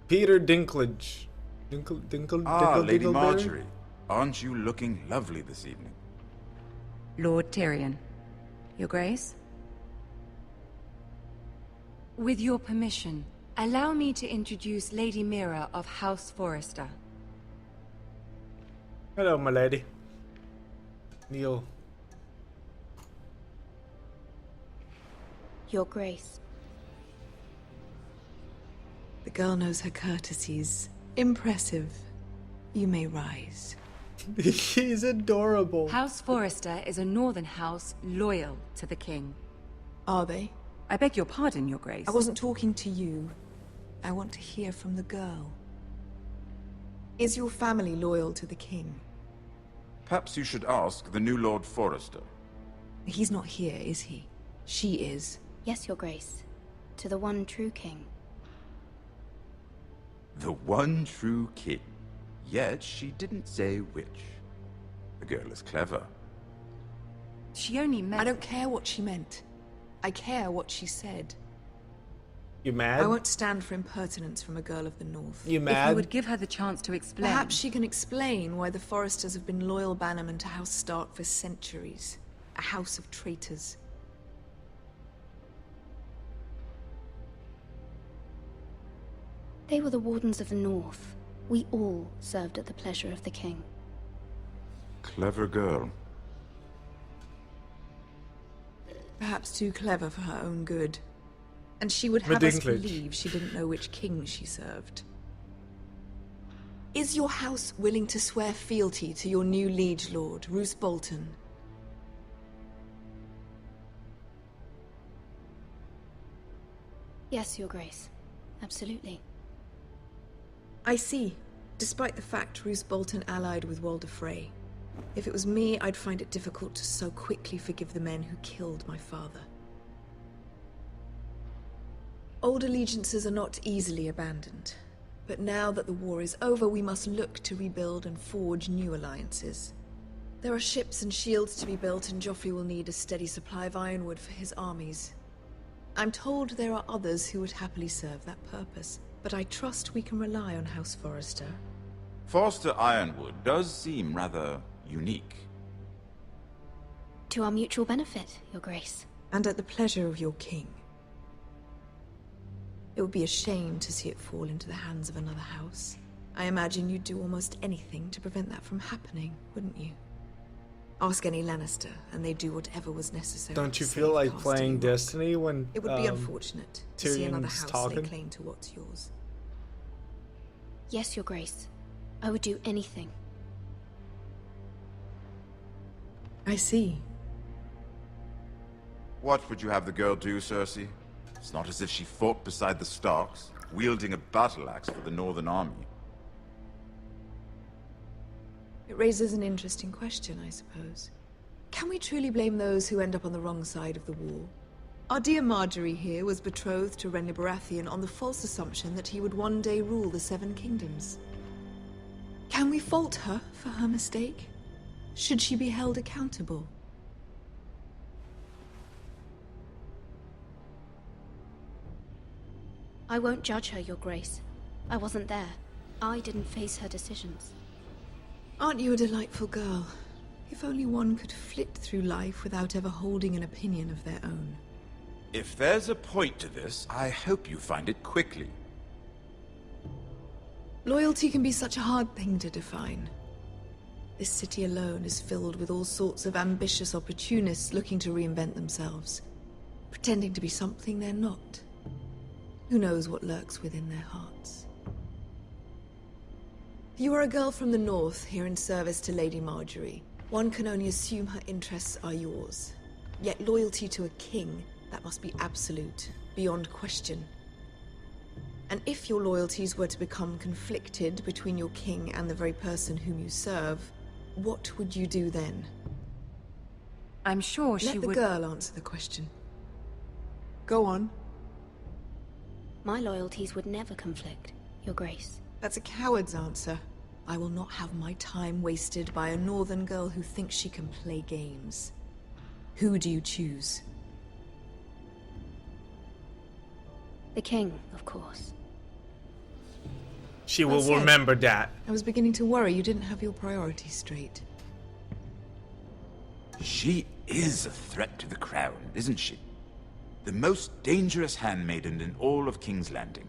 Peter Dinklage. Lady Marjorie. Aren't you looking lovely this evening? Lord Tyrion. Your Grace? With your permission, allow me to introduce Lady Mira of House Forrester. Hello, my lady. Neil. Your Grace. The girl knows her courtesies. Impressive. You may rise. He's adorable. House Forrester is a northern house loyal to the king. Are they? I beg your pardon, Your Grace. I wasn't talking to you. I want to hear from the girl. Is your family loyal to the king? Perhaps you should ask the new Lord Forrester. He's not here, is he? She is. Yes, Your Grace. To the one true king. The one true king. Yet she didn't say which. The girl is clever. She only meant... I don't care what she meant. I care what she said. You mad? I won't stand for impertinence from a girl of the North. You mad? If you would give her the chance to explain. Perhaps she can explain why the Forresters have been loyal bannermen to House Stark for centuries. A house of traitors. They were the Wardens of the North. We all served at the pleasure of the king. Clever girl. Perhaps too clever for her own good. And she would have us believe she didn't know which king she served. Is your house willing to swear fealty to your new liege lord, Roose Bolton? Yes, Your Grace. Absolutely. I see. Despite the fact Roose Bolton allied with Walder Frey. If it was me, I'd find it difficult to so quickly forgive the men who killed my father. Old allegiances are not easily abandoned. But now that the war is over, we must look to rebuild and forge new alliances. There are ships and shields to be built, and Joffrey will need a steady supply of ironwood for his armies. I'm told there are others who would happily serve that purpose, but I trust we can rely on House Forrester. Forster Ironwood does seem rather unique. To our mutual benefit, Your Grace. And at the pleasure of your king. It would be a shame to see it fall into the hands of another house. I imagine you'd do almost anything to prevent that from happening, wouldn't you? Ask any Lannister, and they'd do whatever was necessary. Don't you feel like playing Destiny when it would be unfortunate to see another Tyrion's house talking? lay claim to what's yours. Yes, Your Grace. I would do anything. I see. What would you have the girl do, Cersei? It's not as if she fought beside the Starks, wielding a battle axe for the Northern Army. It raises an interesting question, I suppose. Can we truly blame those who end up on the wrong side of the war? Our dear Marjorie here was betrothed to Renly Baratheon on the false assumption that he would one day rule the Seven Kingdoms. Can we fault her for her mistake? Should she be held accountable? I won't judge her, Your Grace. I wasn't there. I didn't face her decisions. Aren't you a delightful girl? If only one could flit through life without ever holding an opinion of their own. If there's a point to this, I hope you find it quickly. Loyalty can be such a hard thing to define. This city alone is filled with all sorts of ambitious opportunists looking to reinvent themselves, pretending to be something they're not. Who knows what lurks within their hearts? You are a girl from the north, here in service to Lady Marjorie. One can only assume her interests are yours. Yet loyalty to a king, that must be absolute, beyond question. And if your loyalties were to become conflicted between your king and the very person whom you serve, what would you do then? I'm sure she would... Let the girl answer the question. Go on. My loyalties would never conflict, Your Grace. That's a coward's answer. I will not have my time wasted by a northern girl who thinks she can play games. Who do you choose? The king, of course. She will remember that. I was beginning to worry you didn't have your priorities straight. She is a threat to the crown, isn't she? The most dangerous handmaiden in all of King's Landing.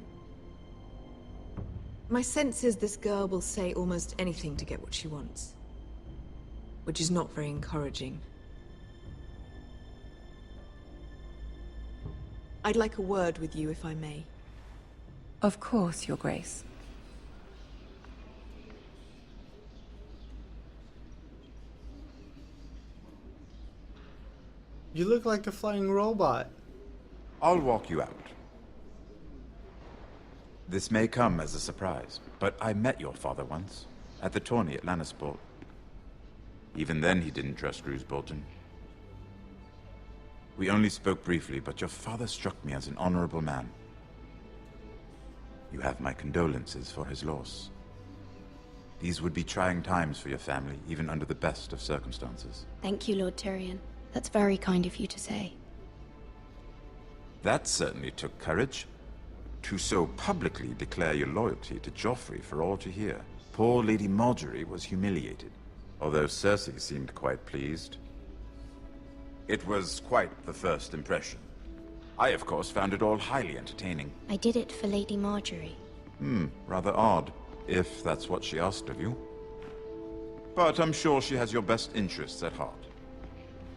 My sense is this girl will say almost anything to get what she wants. Which is not very encouraging. I'd like a word with you, if I may. Of course, Your Grace. You look like a flying robot. I'll walk you out. This may come as a surprise, but I met your father once, at the tourney at Lannisport. Even then he didn't trust Roose Bolton. We only spoke briefly, but your father struck me as an honorable man. You have my condolences for his loss. These would be trying times for your family, even under the best of circumstances. Thank you, Lord Tyrion. That's very kind of you to say. That certainly took courage. To so publicly declare your loyalty to Joffrey for all to hear. Poor Lady Margaery was humiliated, although Cersei seemed quite pleased. It was quite the first impression. I, of course, found it all highly entertaining. I did it for Lady Margaery. Rather odd, if that's what she asked of you. But I'm sure she has your best interests at heart.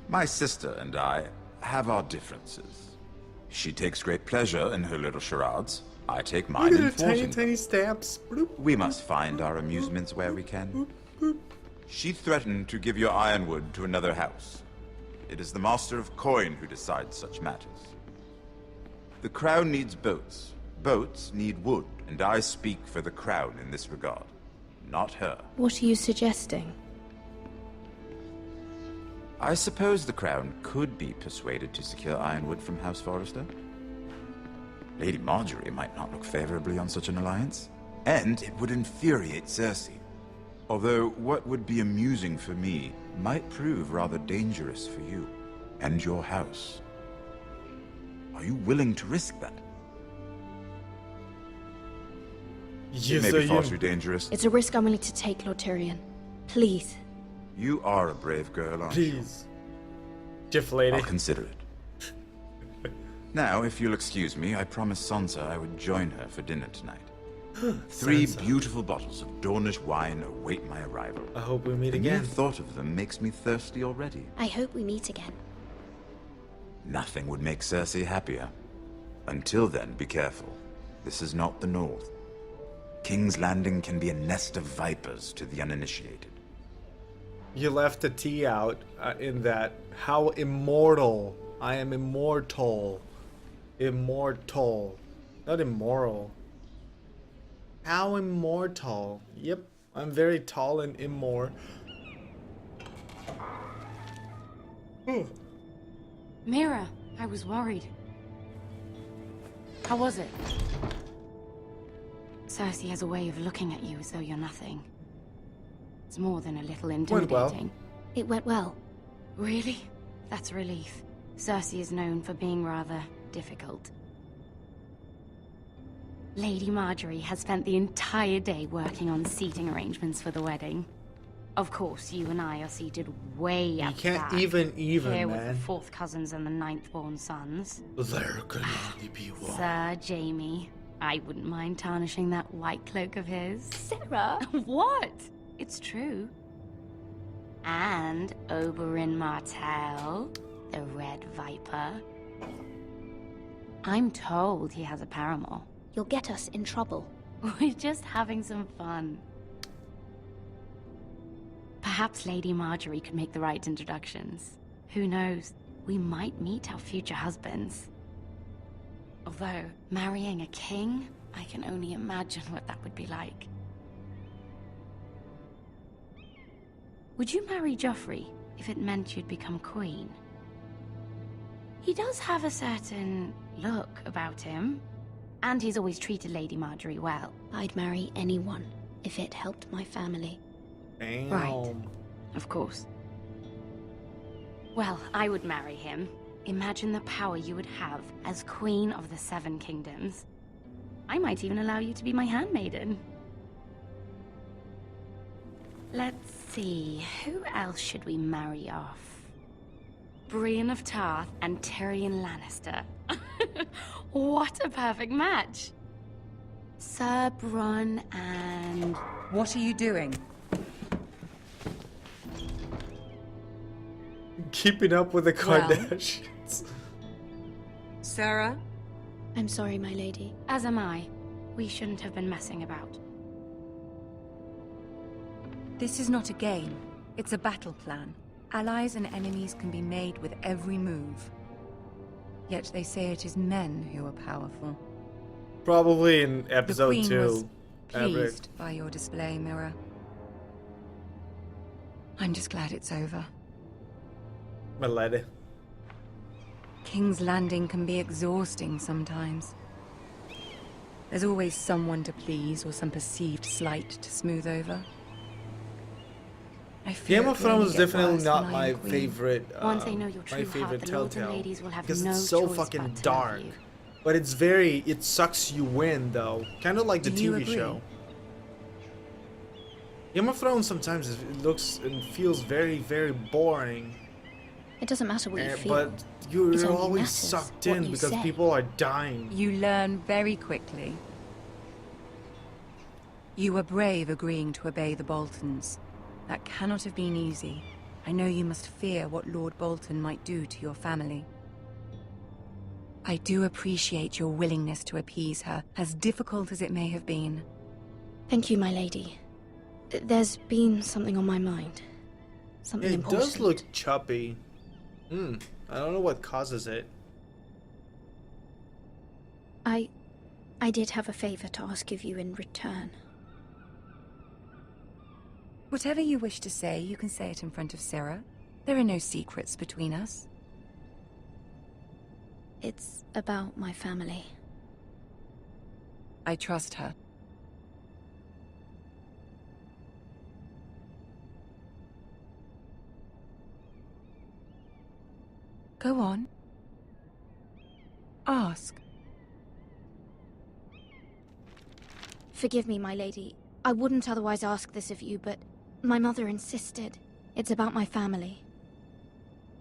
My sister and I have our differences. She takes great pleasure in her little charades. I take mine in thwarting tiny stamps. Bloop. We must find our amusements where we can. She threatened to give your ironwood to another house. It is the Master of Coin who decides such matters. The Crown needs boats. Boats need wood, and I speak for the Crown in this regard, not her. What are you suggesting? I suppose the Crown could be persuaded to secure ironwood from House Forrester. Lady Margaery might not look favorably on such an alliance, and it would infuriate Cersei. Although what would be amusing for me might prove rather dangerous for you and your house. Are you willing to risk that? It may be far too dangerous. It's a risk I'm willing to take, Lord Tyrion. Please. You are a brave girl, aren't you? Please. Jiff lady. I'll consider it. Now, if you'll excuse me, I promised Sansa I would join her for dinner tonight. 3 beautiful bottles of Dornish wine await my arrival. I hope we meet The again. mere thought of them makes me thirsty already. I hope we meet again. Nothing would make Cersei happier. Until then, be careful. This is not the North. King's Landing can be a nest of vipers to the uninitiated. You left the T out in that. How immortal. I am immortal. Immortal. Not immoral. How immortal. Yep, I'm very tall and immortal. Mira, I was worried. How was it? Cersei has a way of looking at you as though you're nothing. It's more than a little intimidating. It went well. Really? That's a relief. Cersei is known for being rather difficult. Lady Margaery has spent the entire day working on seating arrangements for the wedding. Of course, you and I are seated way up You can't back, even, here with man. the 4th cousins and the 9th-born sons. There can only be one. Sir Jaime, I wouldn't mind tarnishing that white cloak of his. Sarah! What? It's true. And Oberyn Martell, the Red Viper. I'm told he has a paramour. You'll get us in trouble. We're just having some fun. Perhaps Lady Margaery could make the right introductions. Who knows? We might meet our future husbands. Although, marrying a king, I can only imagine what that would be like. Would you marry Joffrey if it meant you'd become queen? He does have a certain look about him, and he's always treated Lady Margaery well. I'd marry anyone if it helped my family. Damn. Right. Of course. Well, I would marry him. Imagine the power you would have as Queen of the 7 Kingdoms. I might even allow you to be my handmaiden. Let's see, who else should we marry off? Brienne of Tarth and Tyrion Lannister. What a perfect match! Sir Bronn and... What are you doing? Keeping up with the Kardashians. Sarah? I'm sorry, my lady. As am I. We shouldn't have been messing about. This is not a game. It's a battle plan. Allies and enemies can be made with every move. Yet they say it is men who are powerful. Probably in The episode Queen 2. was pleased by your display, Mira. I'm just glad it's over. My lady. King's Landing can be exhausting sometimes. There's always someone to please or some perceived slight to smooth over. I fear Game of it will only Thrones is get definitely worse not when my I'm queen. favorite. Once they know your My true favorite heart, the lords and Telltale, ladies will have because no it's so choice fucking but to dark. love you. But it's very, it sucks you in though, kind of like the Do you TV agree? show. Game of Thrones sometimes it looks and feels very boring. It doesn't matter what you feel. But It you're only always matters sucked what in you because say. people are dying. You learn very quickly. You were brave agreeing to obey the Boltons. That cannot have been easy. I know you must fear what Lord Bolton might do to your family. I do appreciate your willingness to appease her, as difficult as it may have been. Thank you, my lady. There's been something on my mind. Something It important. does look choppy. I don't know what causes it. I did have a favor to ask of you in return. Whatever you wish to say, you can say it in front of Sarah. There are no secrets between us. It's about my family. I trust her. Go on. Ask. Forgive me, my lady. I wouldn't otherwise ask this of you, but my mother insisted. It's about my family.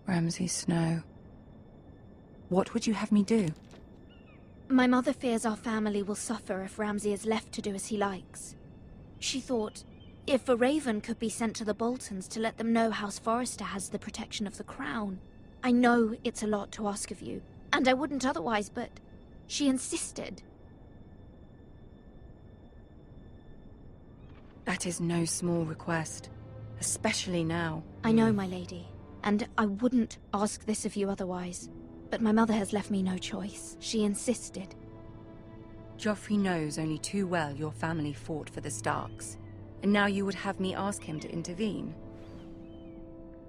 Ramsay Snow. What would you have me do? My mother fears our family will suffer if Ramsay is left to do as he likes. She thought, if a raven could be sent to the Boltons to let them know House Forrester has the protection of the crown. I know it's a lot to ask of you, and I wouldn't otherwise, but she insisted. That is no small request, especially now. I know, my lady, and I wouldn't ask this of you otherwise. But my mother has left me no choice. She insisted. Joffrey knows only too well your family fought for the Starks, and now you would have me ask him to intervene.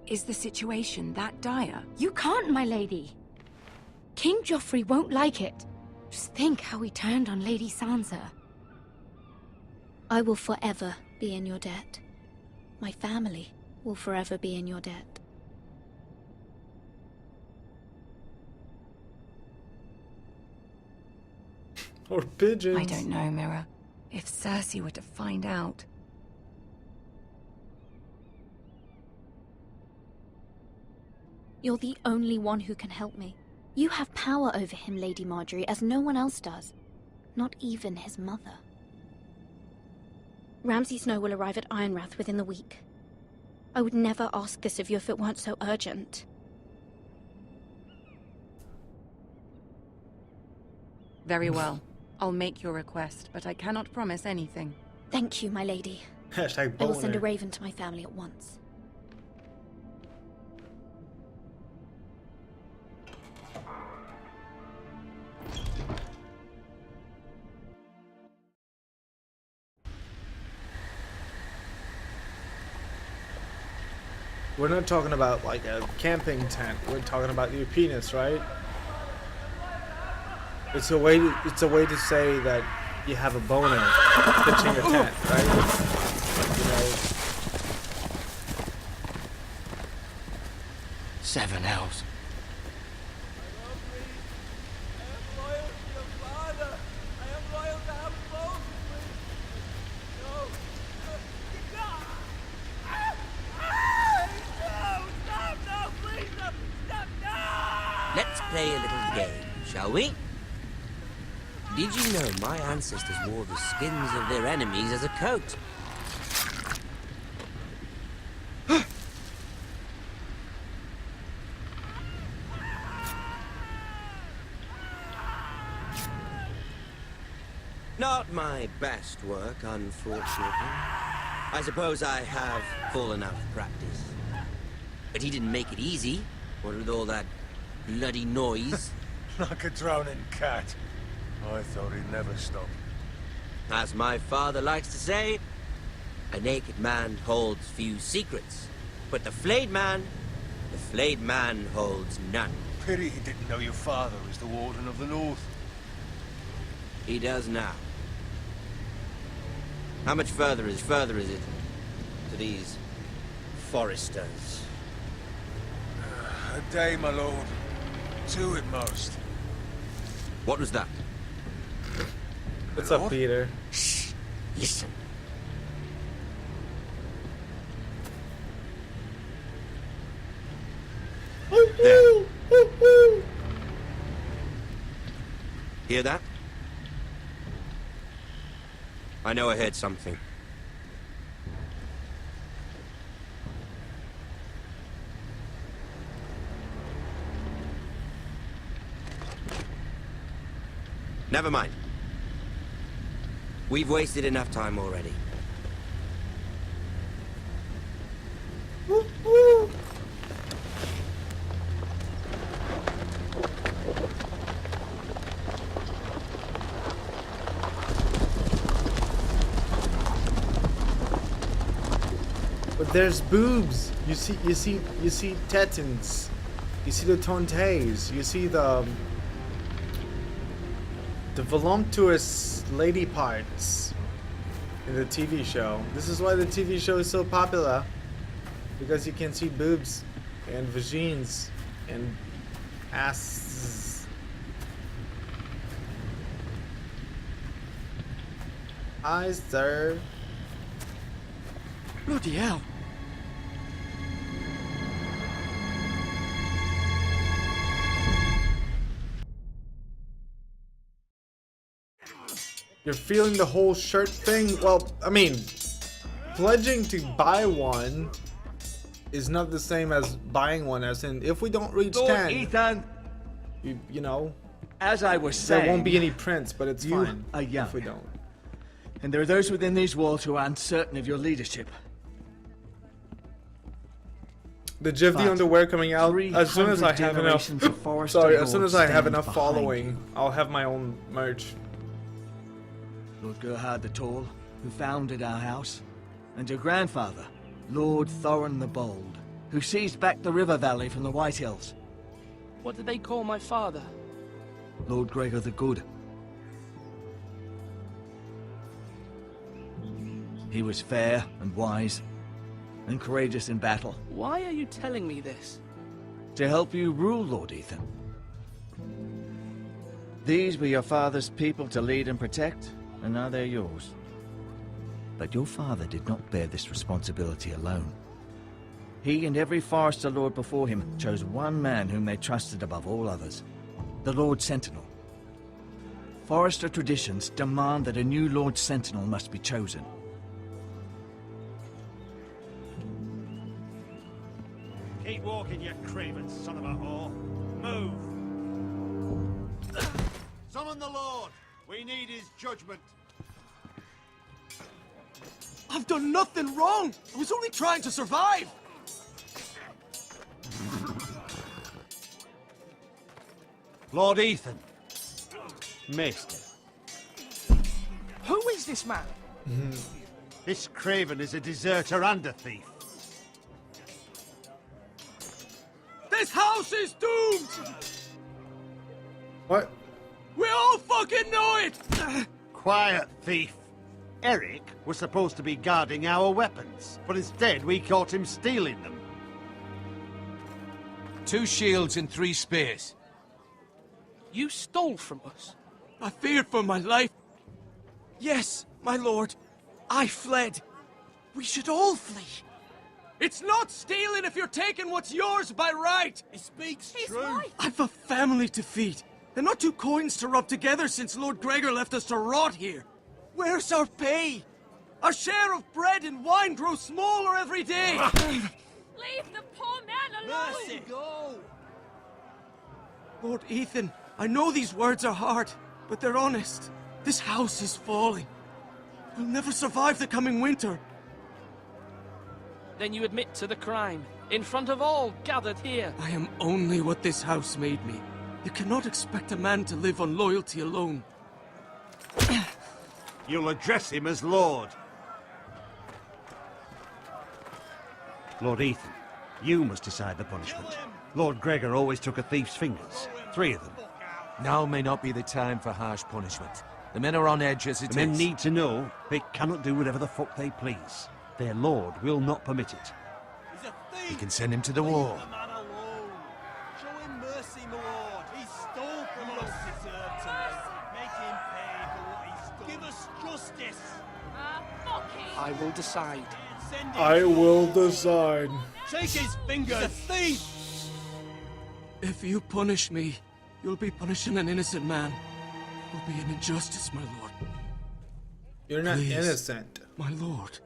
Is the situation that dire? You can't, my lady. King Joffrey won't like it. Just think how he turned on Lady Sansa. I will forever be in your debt. My family will forever be in your debt. Or pigeons. I don't know, Mira. If Cersei were to find out... You're the only one who can help me. You have power over him, Lady Marjorie, as no one else does. Not even his mother. Ramsay Snow will arrive at Ironrath within the week. I would never ask this of you if it weren't so urgent. Very well. I'll make your request, but I cannot promise anything. Thank you, my lady. Hashtag I will send a boner. raven to my family at once. We're not talking about like a camping tent. We're talking about your penis, right? It's a way to say that you have a boner pitching a tent, right? You know. 7 hours. Let's play a little game, shall we? Did you know my ancestors wore the skins of their enemies as a coat? Not my best work, unfortunately. I suppose I have full enough practice. But he didn't make it easy, what with all that bloody noise. Like a drowning cat. I thought he'd never stop. As my father likes to say, a naked man holds few secrets, but the flayed man holds none. Pity he didn't know your father was the Warden of the North. He does now. How much further is it to these foresters? A day, my lord. 2 at most. What was that? What's up, Peter? Shh. Listen. There. Hear that? I know I heard something. Never mind. We've wasted enough time already. But there's boobs. You see tetins. You see the tontes. You see the voluptuous lady parts in the TV show. This is why the TV show is so popular, because you can see boobs and vagines and asses. Hi, sir. Bloody hell. You're feeling the whole shirt thing? Well, I mean, pledging to buy one is not the same as buying one, as in, if we don't reach 10, Ethan, you know, as I was saying, there won't be any prints, but it's you fine are young. if we don't. And there are those within these walls who are uncertain of your leadership. The GIF the underwear coming out as soon as I have enough. Sorry, as soon as I have enough following, I'll have my own merch. Lord Gerhard the Tall, who founded our house, and your grandfather, Lord Thorin the Bold, who seized back the river valley from the White Hills. What did they call my father? Lord Gregor the Good. He was fair and wise, and courageous in battle. Why are you telling me this? To help you rule, Lord Ethan. These were your father's people to lead and protect, and now they're yours. But your father did not bear this responsibility alone. He and every Forester Lord before him chose one man whom they trusted above all others, the Lord Sentinel. Forester traditions demand that a new Lord Sentinel must be chosen. Keep walking, you craven son of a whore. Move! Summon the Lord! We need his judgment. I've done nothing wrong! I was only trying to survive! Lord Ethan. Maester. Who is this man? This craven is a deserter and a thief. This house is doomed! What? We all fucking know it! Quiet, thief. Eric was supposed to be guarding our weapons, but instead we caught him stealing them. 2 shields and 3 spears. You stole from us. I feared for my life. Yes, my lord. I fled. We should all flee. It's not stealing if you're taking what's yours by right. He speaks true. I've a family to feed, and not 2 coins to rub together since Lord Gregor left us to rot here. Where's our pay? Our share of bread and wine grows smaller every day. Leave the poor man alone! Mercy, go! Lord Ethan, I know these words are hard, but they're honest. This house is falling. We'll never survive the coming winter. Then you admit to the crime, in front of all gathered here. I am only what this house made me. You cannot expect a man to live on loyalty alone. You'll address him as Lord. Lord Ethan, you must decide the punishment. Lord Gregor always took a thief's fingers. 3 of them. Now may not be the time for harsh punishment. The men are on edge as it is. The men need to know they cannot do whatever the fuck they please. Their lord will not permit it. We can send him to the war. Show him mercy, my lord. He stole from us. Deserved to live. Make him pay for what he stole. Give us justice. I will decide. I will decide. Take his fingers. Thief! If you punish me, you'll be punishing an innocent man. It will be an injustice, my lord. You're not Please, innocent. My lord,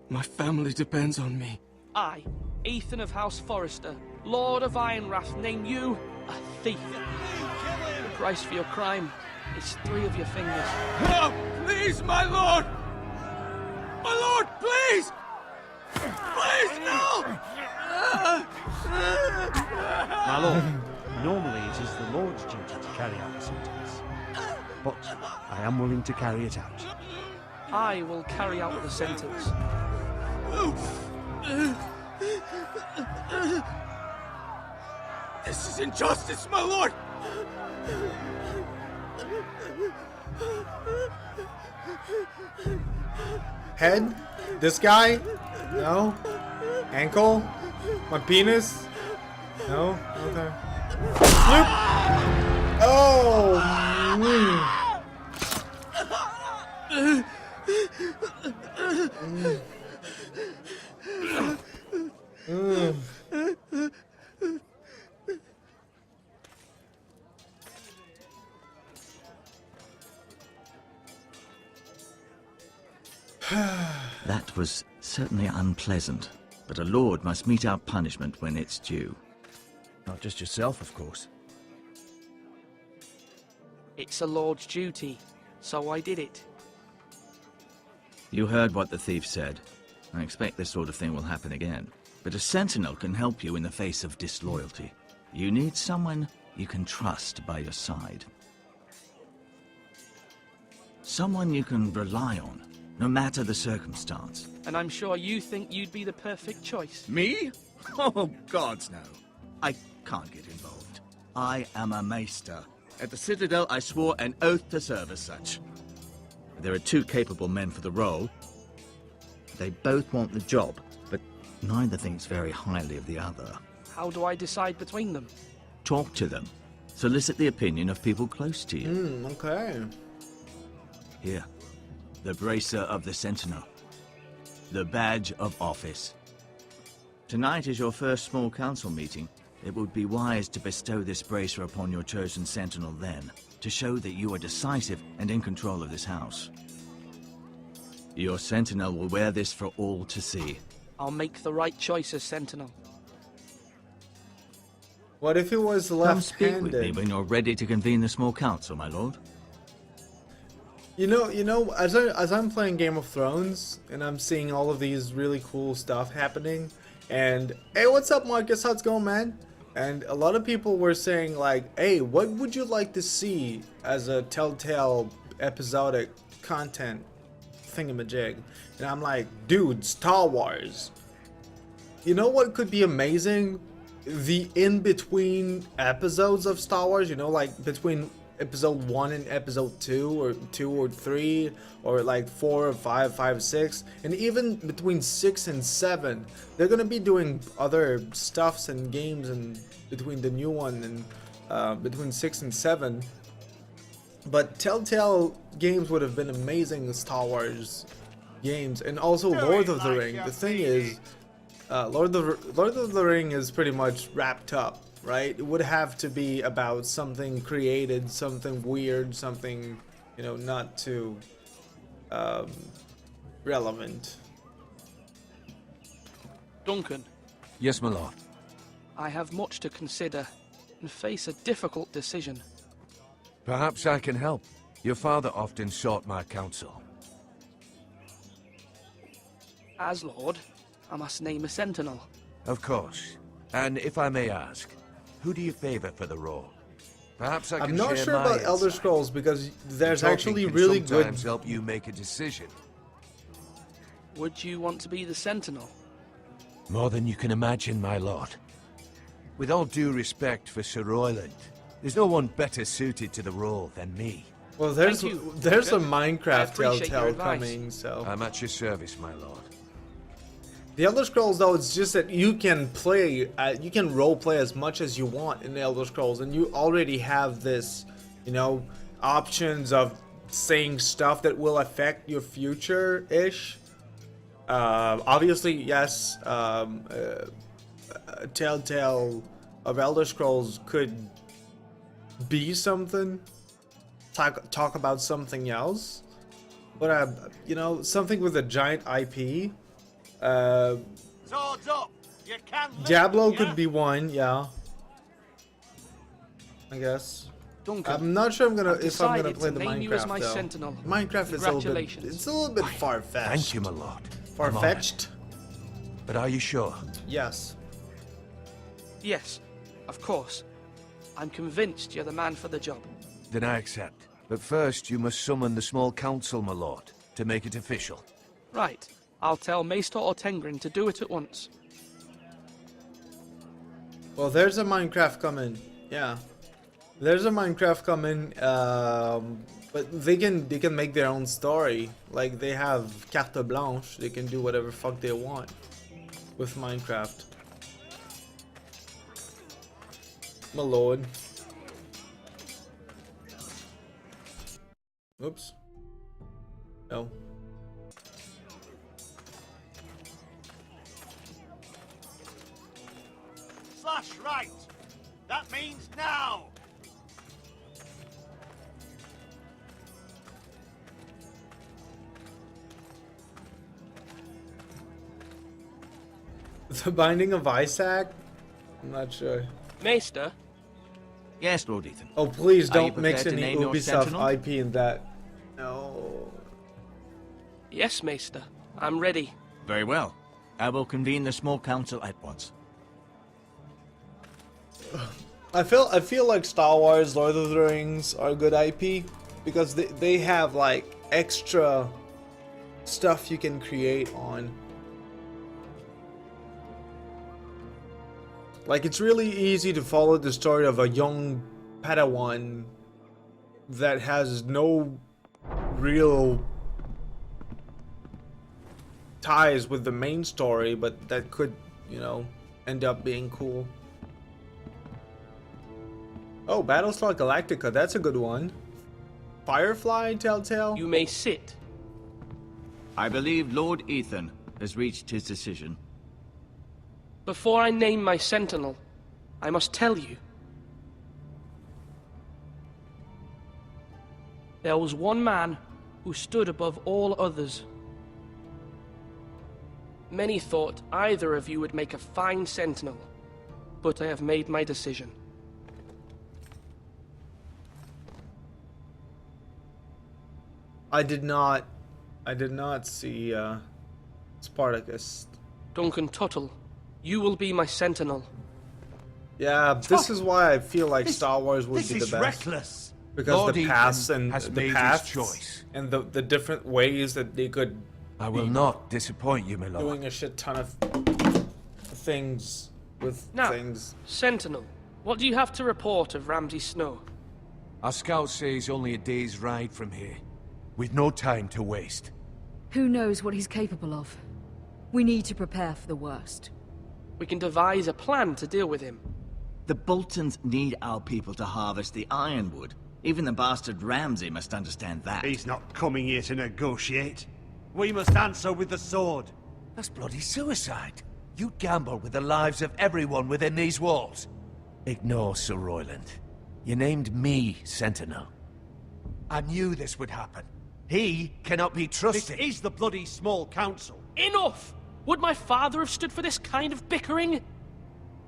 my family depends on me. I, Ethan of House Forrester, Lord of Ironrath, name you a thief. The price for your crime is 3 of your fingers. No! Please, my lord! My lord, please! Please, no! My lord, normally it is the Lord's duty to carry out the sentence. But I am willing to carry it out. I will carry out the sentence. This is injustice, my lord! Head? This guy? No? Ankle? My penis? No? Okay. Bloop! Oh! That was certainly unpleasant, but a lord must mete out punishment when it's due. Not just yourself, of course. It's a lord's duty, so I did it. You heard what the thief said. I expect this sort of thing will happen again. But a sentinel can help you in the face of disloyalty. You need someone you can trust by your side. Someone you can rely on, no matter the circumstance. And I'm sure you think you'd be the perfect choice. Me? Oh, gods no. I can't get involved. I am a maester. At the Citadel, I swore an oath to serve as such. There are 2 capable men for the role. They both want the job, but neither thinks very highly of the other. How do I decide between them? Talk to them. Solicit the opinion of people close to you. Okay. Here. The bracer of the Sentinel. The badge of office. Tonight is your first small council meeting. It would be wise to bestow this bracer upon your chosen Sentinel then, to show that you are decisive and in control of this house. Your Sentinel will wear this for all to see. I'll make the right choice as Sentinel. What if it was Come speak with me left-handed? when you're ready to convene the small council, my lord. You know, as I'm playing Game of Thrones and I'm seeing all of these really cool stuff happening, and hey, what's up, Marcus? How's it going, man? And a lot of people were saying like, hey, what would you like to see as a Telltale episodic content thingamajig? And I'm like, dude, Star Wars. You know what could be amazing? The in-between episodes of Star Wars, you know, like between episode 1 and episode 2 or 2 or 3 or like 4 or 5, 5, 6, and even between 6 and 7 they're gonna be doing other stuffs and games, and between the new one and between 6 and 7. But Telltale games would have been amazing Star Wars games, and also Lord of the Ring. The thing is, Lord of the Ring is pretty much wrapped up, right? It would have to be about something created, something weird, something, you know, not too relevant. Duncan. Yes, my lord. I have much to consider and face a difficult decision. Perhaps I can help. Your father often sought my counsel. As Lord, I must name a sentinel. Of course. And if I may ask, who do you favor for the role? Perhaps I I'm can not share sure my about Elder insight. Scrolls because there's Talking actually can really good. sometimes help you make a decision. Would you want to be the Sentinel? More than you can imagine, my lord. With all due respect for Sir Royland, there's no one better suited to the role than me. Well, there's Thank you, there's a Roger. I Minecraft appreciate your Telltale advice. coming, so I'm at your service, my lord. the Elder Scrolls though, it's just that you can play, you can role play as much as you want in the Elder Scrolls, and you already have this, you know, options of saying stuff that will affect your future ish. Obviously, yes, Telltale of Elder Scrolls could be something, talk about something else, but you know, something with a giant IP. Swords up! You can live, Diablo yeah? could be one, yeah. I guess. Duncan, I'm not sure if I'm gonna decided play to the name you as Minecraft my though. Sentinel. Minecraft is a little bit, Congratulations. it's a little bit far-fetched. Thank you, my lord. Far-fetched? But are you sure? Yes. Yes, of course. I'm convinced you're the man for the job. Then I accept. But first, you must summon the small council, my lord, to make it official. Right. I'll tell Maester Ortengrin to do it at once. Well, there's a Minecraft coming. Yeah. There's a Minecraft coming, but they can make their own story. Like, they have carte blanche. They can do whatever fuck they want with Minecraft. My lord. Oops. No. Slash right! That means now! The Binding of Isaac? I'm not sure. Maester? Yes, Lord Ethan. Oh, please Are you don't mix prepared to any name your Ubisoft sentinel? IP in that. No. Yes, Maester. I'm ready. Very well. I will convene the small council at once. I feel like Star Wars, Lord of the Rings are a good IP because they have like extra stuff you can create on. Like, it's really easy to follow the story of a young Padawan that has no real ties with the main story, but that could, you know, end up being cool. Oh, Battlestar Galactica, that's a good one. Firefly, Telltale? You may sit. I believe Lord Ethan has reached his decision. Before I name my Sentinel, I must tell you. There was one man who stood above all others. Many thought either of you would make a fine Sentinel, but I have made my decision. I did not see Spartacus. Duncan Tuttle, you will be my Sentinel. Yeah, this is why I feel like Star Wars would This be the is best. reckless. Because Lord the paths Ethan and has the made his paths choice. and the different ways that they could I will not disappoint you, my lord. doing a shit ton of things with Now, things. Sentinel, what do you have to report of Ramsay Snow? Our scout says only a day's ride from here, with no time to waste. Who knows what he's capable of? We need to prepare for the worst. We can devise a plan to deal with him. The Boltons need our people to harvest the ironwood. Even the bastard Ramsay must understand that. He's not coming here to negotiate. We must answer with the sword. That's bloody suicide. You'd gamble with the lives of everyone within these walls. Ignore Sir Royland. You named me Sentinel. I knew this would happen. He cannot be trusted. This is the bloody small council. Enough! Would my father have stood for this kind of bickering?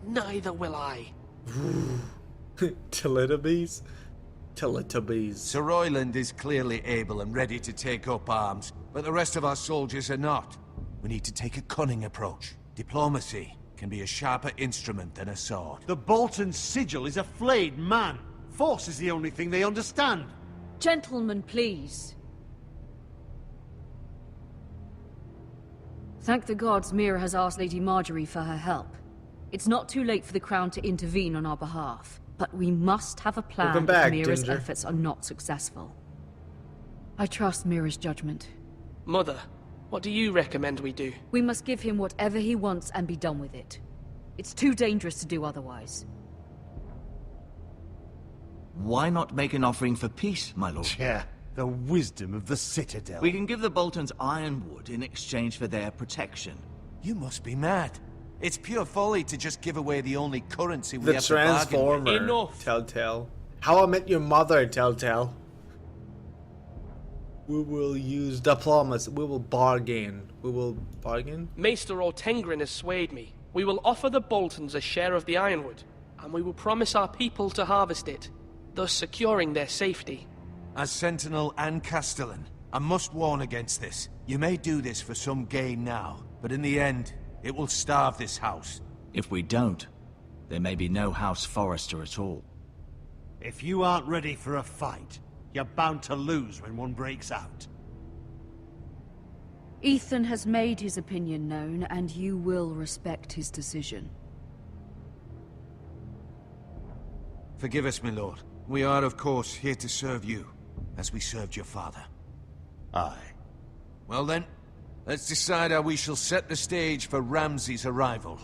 Neither will I. Teletubbies? Teletubbies. Sir Royland is clearly able and ready to take up arms, but the rest of our soldiers are not. We need to take a cunning approach. Diplomacy can be a sharper instrument than a sword. The Bolton sigil is a flayed man. Force is the only thing they understand. Gentlemen, please. Thank the gods Mira has asked Lady Marjorie for her help. It's not too late for the Crown to intervene on our behalf, but we must have a plan Welcome back, if Mira's Ginger. efforts are not successful. I trust Mira's judgment. Mother, what do you recommend we do? We must give him whatever he wants and be done with it. It's too dangerous to do otherwise. Why not make an offering for peace, my lord? Yeah, the wisdom of the Citadel. We can give the Boltons ironwood in exchange for their protection. You must be mad. It's pure folly to just give away the only currency we The have to bargain with. Transformer. Enough. Telltale. How I Met Your Mother, Telltale. We will use diplomacy. We will bargain. We will bargain? Maester Ortengrin has swayed me. We will offer the Boltons a share of the ironwood, and we will promise our people to harvest it, thus securing their safety. As Sentinel and Castellan, I must warn against this. You may do this for some gain now, but in the end, it will starve this house. If we don't, there may be no House Forrester at all. If you aren't ready for a fight, you're bound to lose when one breaks out. Ethan has made his opinion known, and you will respect his decision. Forgive us, my lord. We are, of course, here to serve you, as we served your father. Aye. Well then, let's decide how we shall set the stage for Ramsay's arrival.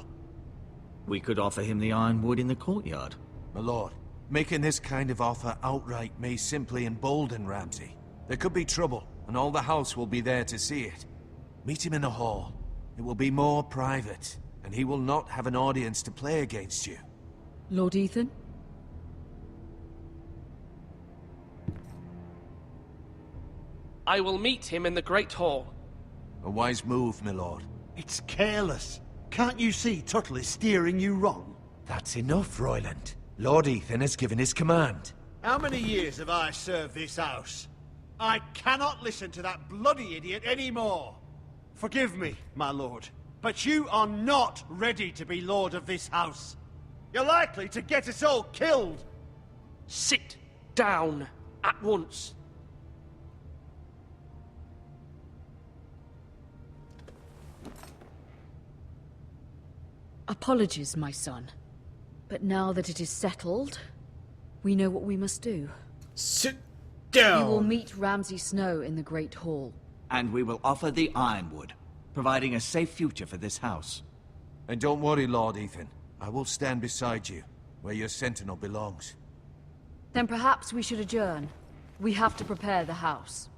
We could offer him the ironwood in the courtyard. My lord, making this kind of offer outright may simply embolden Ramsay. There could be trouble, and all the house will be there to see it. Meet him in the hall. It will be more private, and he will not have an audience to play against you. Lord Ethan? I will meet him in the Great Hall. A wise move, my lord. It's careless. Can't you see Tuttle is steering you wrong? That's enough, Royland. Lord Ethan has given his command. How many years have I served this house? I cannot listen to that bloody idiot anymore. Forgive me, my lord, but you are not ready to be lord of this house. You're likely to get us all killed. Sit down at once. Apologies, my son. But now that it is settled, we know what we must do. Sit down! You will meet Ramsay Snow in the Great Hall. And we will offer the ironwood, providing a safe future for this house. And don't worry, Lord Ethan. I will stand beside you, where your sentinel belongs. Then perhaps we should adjourn. We have to prepare the house.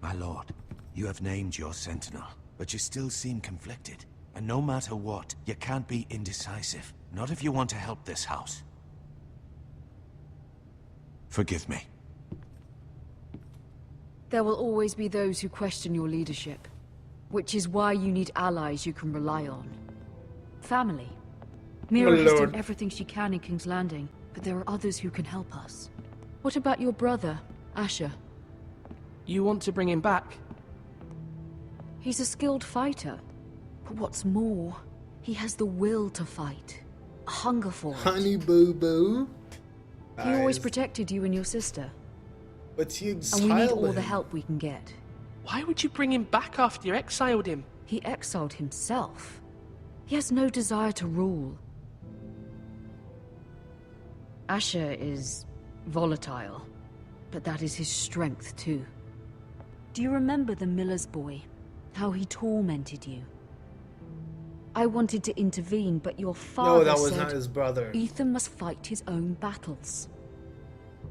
My lord, you have named your sentinel, but you still seem conflicted. And no matter what, you can't be indecisive. Not if you want to help this house. Forgive me. There will always be those who question your leadership, which is why you need allies you can rely on. Family. Mira has done everything she can in King's Landing, but there are others who can help us. What about your brother, Asher? You want to bring him back? He's a skilled fighter. But what's more, he has the will to fight. A hunger for it. Honey boo boo. He always protected you and your sister. But you And we need all the help we can get. Why would you bring him back after you exiled him? He exiled himself. He has no desire to rule. Asher is volatile, but that is his strength too. Do you remember the miller's boy? How he tormented you? I wanted to intervene, but your father that was said not his brother. Ethan must fight his own battles.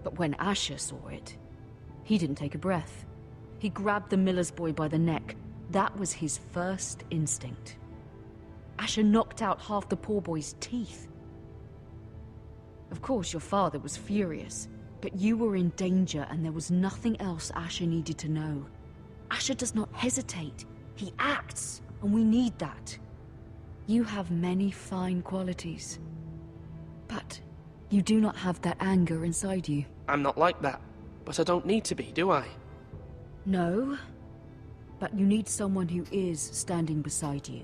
But when Asher saw it, he didn't take a breath. He grabbed the miller's boy by the neck. That was his first instinct. Asher knocked out half the poor boy's teeth. Of course, your father was furious, but you were in danger and there was nothing else Asher needed to know. Asher does not hesitate. He acts, and we need that. You have many fine qualities, but you do not have that anger inside you. I'm not like that, but I don't need to be, do I? No, but you need someone who is standing beside you.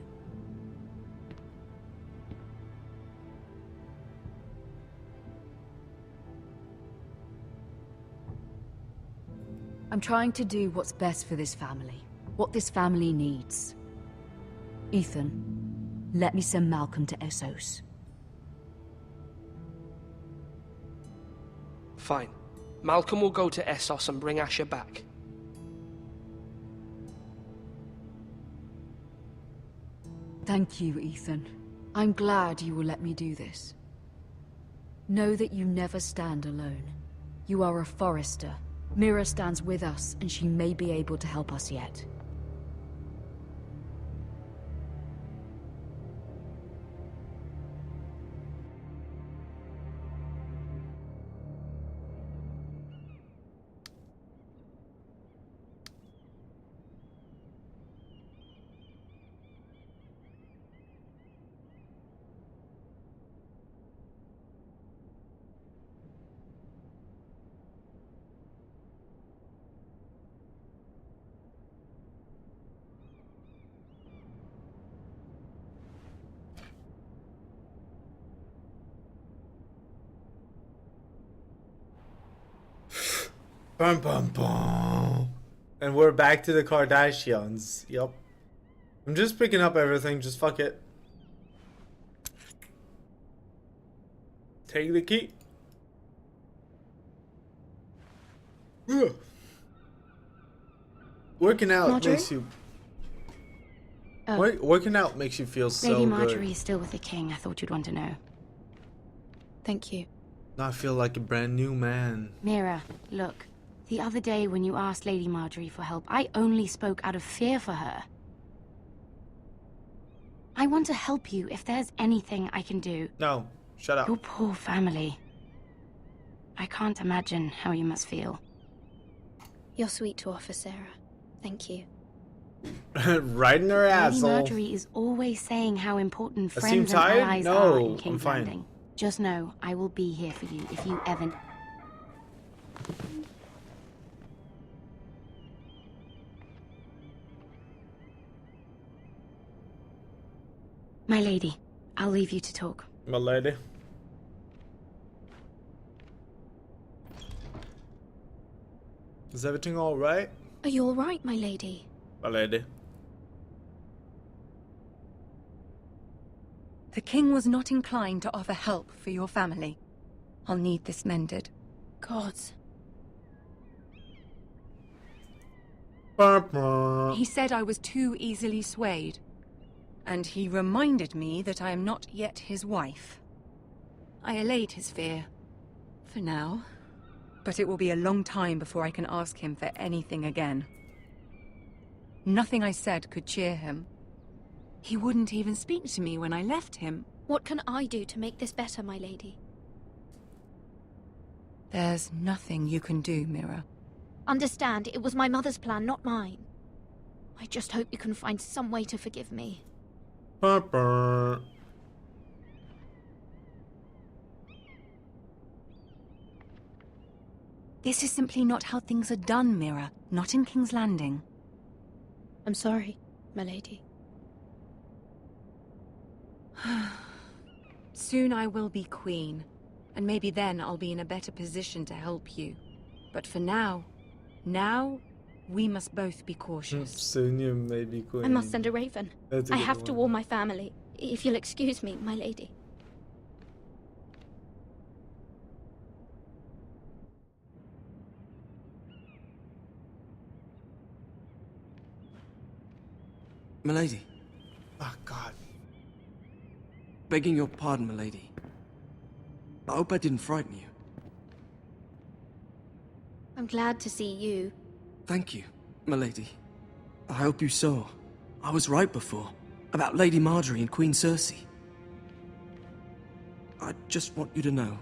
I'm trying to do what's best for this family, what this family needs. Ethan, let me send Malcolm to Essos. Fine. Malcolm will go to Essos and bring Asher back. Thank you, Ethan. I'm glad you will let me do this. Know that you never stand alone. You are a Forrester. Mira stands with us, and she may be able to help us yet. Bum, bum, bum. And we're back to the Kardashians. Yep. I'm just picking up everything. Just fuck it. Take the key. Ugh. Working out Marjorie? makes you... Oh. Working out makes you feel so Lady good. Marjorie is still with the king. I thought you'd want to know. Thank you. Now I feel like a brand new man. Mira, look. The other day when you asked Lady Marjorie for help, I only spoke out of fear for her. I want to help you if there's anything I can do. No, shut up. Your poor family. I can't imagine how you must feel. You're sweet to offer, Sarah. Thank you. Right in her Lady asshole. Marjorie is always saying how important I friends seem and tired? allies No, are in I'm King's fine. Landing. Just know, I will be here for you if you ever... My lady, I'll leave you to talk. My lady. Is everything alright? Are you all right, my lady? My lady. The king was not inclined to offer help for your family. I'll need this mended. Gods. He said I was too easily swayed. And he reminded me that I am not yet his wife. I allayed his fear. For now. But it will be a long time before I can ask him for anything again. Nothing I said could cheer him. He wouldn't even speak to me when I left him. What can I do to make this better, my lady? There's nothing you can do, Mira. Understand, it was my mother's plan, not mine. I just hope you can find some way to forgive me. This is simply not how things are done, Mira. Not in King's Landing. I'm sorry, my lady. Soon I will be queen, and maybe then I'll be in a better position to help you. But for now, we must both be cautious. Soon you may be queen. I must send a raven. That's a I good have to one. warn my family. If you'll excuse me, my lady. Milady. Oh, God. Begging your pardon, milady. I hope I didn't frighten you. I'm glad to see you. Thank you, milady. I hope you saw. I was right before. About Lady Marjorie and Queen Cersei. I just want you to know,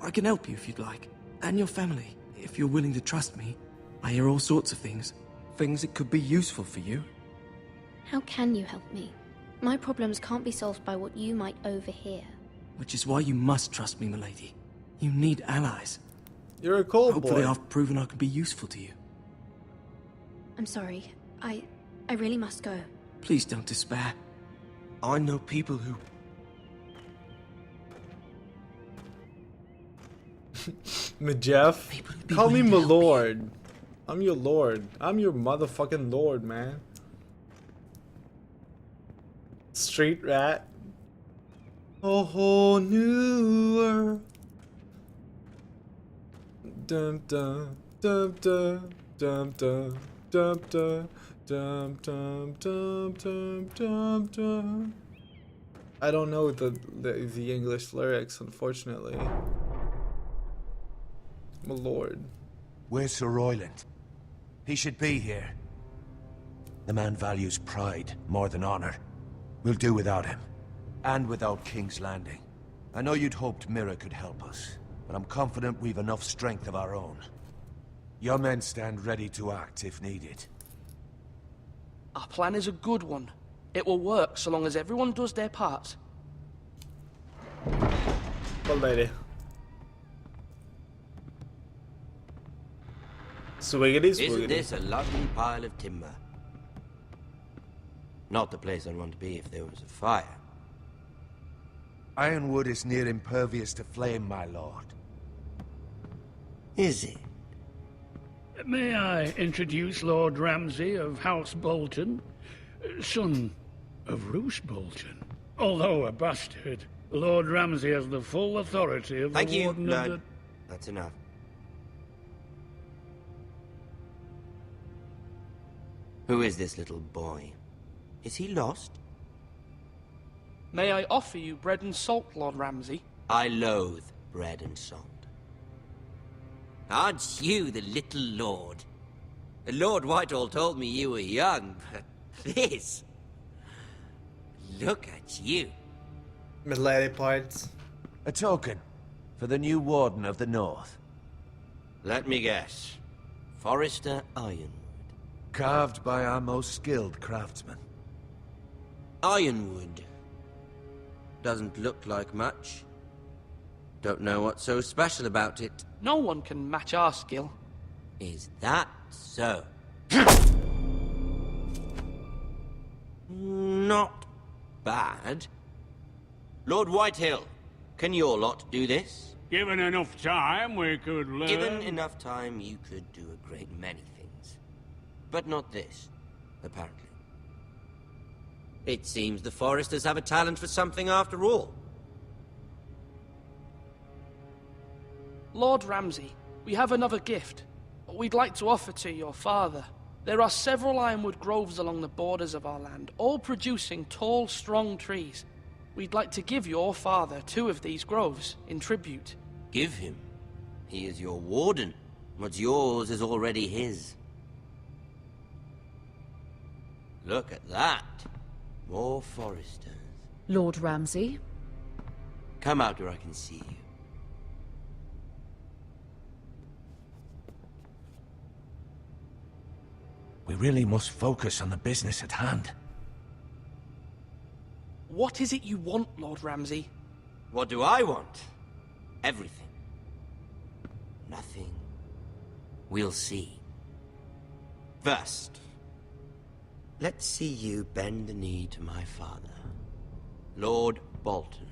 I can help you if you'd like. And your family, if you're willing to trust me. I hear all sorts of things. Things that could be useful for you. How can you help me? My problems can't be solved by what you might overhear. Which is why you must trust me, milady. You need allies. You're a cold Hopefully boy. I've proven I can be useful to you. I'm sorry. I really must go. Please don't despair. I know people who... Jeff, call me my lord. I'm your lord. I'm your motherfucking lord, man. Street rat. A whole new world. Dum dum dum dum dum dum dum dum dum dum dum dum dum dum. I don't know the English lyrics, unfortunately. My lord. Where's Sir Royland? He should be here. The man values pride more than honor. We'll do without him. And without King's Landing. I know you'd hoped Mira could help us, but I'm confident we've enough strength of our own. Your men stand ready to act if needed. Our plan is a good one. It will work so long as everyone does their part. My lady. Swiggity swiggity. Isn't this a lovely pile of timber? Not the place I'd want to be if there was a fire. Ironwood is near impervious to flame, my lord. Is it? May I introduce Lord Ramsay of House Bolton, son of Roose Bolton. Although a bastard, Lord Ramsay has the full authority of Thank the you, Warden Lord. of the... That's enough. Who is this little boy? Is he lost? May I offer you bread and salt, Lord Ramsay? I loathe bread and salt. Aren't you the little lord? Lord Whitehall told me you were young, but this... Look at you. Milady parts. A token for the new Warden of the North. Let me guess. Forrester Ironwood. Carved by our most skilled craftsmen. Ironwood. Doesn't look like much. Don't know what's so special about it. No one can match our skill. Is that so? Not bad. Lord Whitehill, can your lot do this? Given enough time, we could learn... Given enough time, you could do a great many things. But not this, apparently. It seems the Foresters have a talent for something after all. Lord Ramsay, we have another gift. We'd like to offer to your father. There are several ironwood groves along the borders of our land, all producing tall, strong trees. We'd like to give your father 2 of these groves in tribute. Give him? He is your warden. What's yours is already his. Look at that. More Foresters. Lord Ramsay? Come out where I can see you. We really must focus on the business at hand. What is it you want, Lord Ramsay? What do I want? Everything. Nothing. We'll see. First, let's see you bend the knee to my father, Lord Bolton,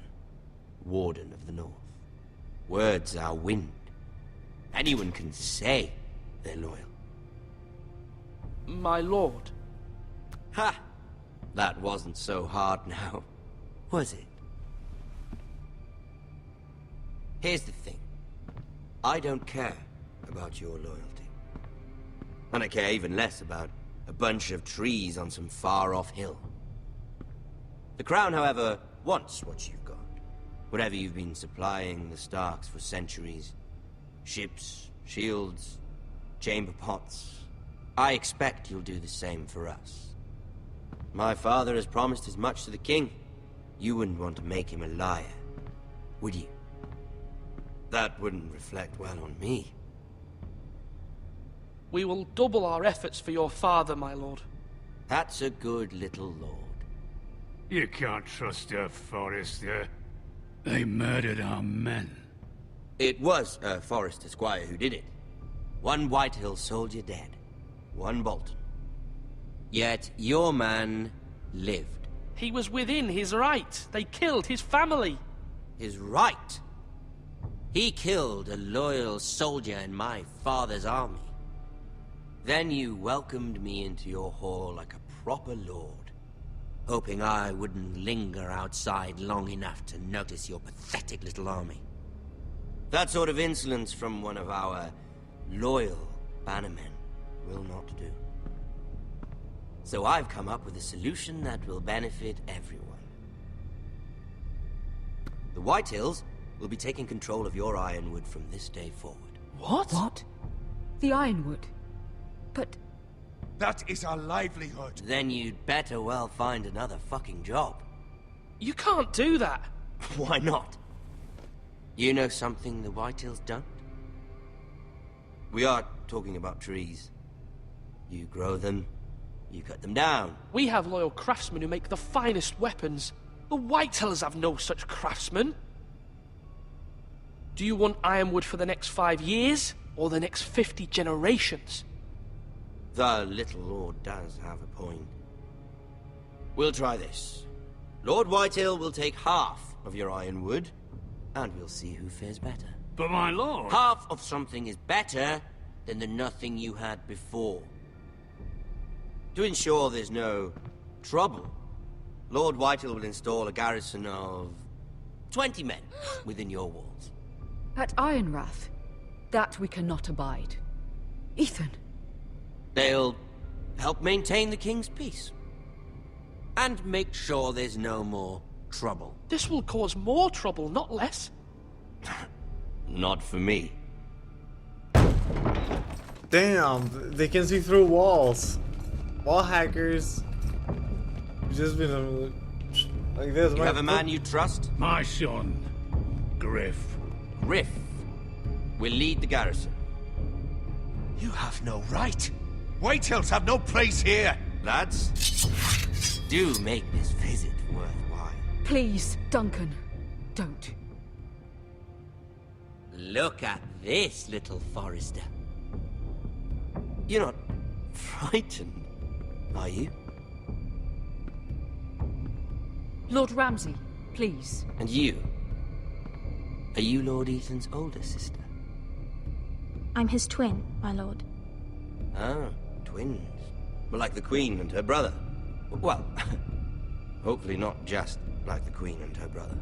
Warden of the North. Words are wind. Anyone can say they're loyal. My lord. Ha! That wasn't so hard now, was it? Here's the thing. I don't care about your loyalty. And I care even less about a bunch of trees on some far-off hill. The Crown, however, wants what you've got. Whatever you've been supplying the Starks for centuries. Ships, shields, chamber pots. I expect you'll do the same for us. My father has promised as much to the king. You wouldn't want to make him a liar, would you? That wouldn't reflect well on me. We will double our efforts for your father, my lord. That's a good little lord. You can't trust a Forester. They murdered our men. It was a Forester squire who did it. 1 Whitehill soldier dead. 1 Bolton. Yet your man lived. He was within his right. They killed his family. His right? He killed a loyal soldier in my father's army. Then you welcomed me into your hall like a proper lord, hoping I wouldn't linger outside long enough to notice your pathetic little army. That sort of insolence from one of our loyal bannermen will not do. So I've come up with a solution that will benefit everyone. The Whitehills will be taking control of your Ironwood from this day forward. What? What? The Ironwood? But... That is our livelihood. Then you'd better well find another fucking job. You can't do that. Why not? You know something the Whitehills don't? We are talking about trees. You grow them, you cut them down. We have loyal craftsmen who make the finest weapons. The Whitehills have no such craftsmen. Do you want Ironwood for the next 5 years, or the next 50 generations? The little lord does have a point. We'll try this. Lord Whitehill will take half of your Ironwood, and we'll see who fares better. But my lord... Half of something is better than the nothing you had before. To ensure there's no trouble, Lord Whitehill will install a garrison of 20 men within your walls. At Ironrath? That we cannot abide. Ethan! They'll help maintain the king's peace. And make sure there's no more trouble. This will cause more trouble, not less. Not for me. Damn, they can see through walls. Wall hackers. Just been like this. You have a man you trust? My son, Griff. Griff will lead the garrison. You have no right. Whitehills have no place here. Lads, do make this visit worthwhile. Please, Duncan, don't. Look at this, little Forrester. You're not frightened, are you? Lord Ramsay, please. And you? Are you Lord Ethan's older sister? I'm his twin, my lord. Ah, twins. Well, like the Queen and her brother. Well, hopefully not just like the Queen and her brother.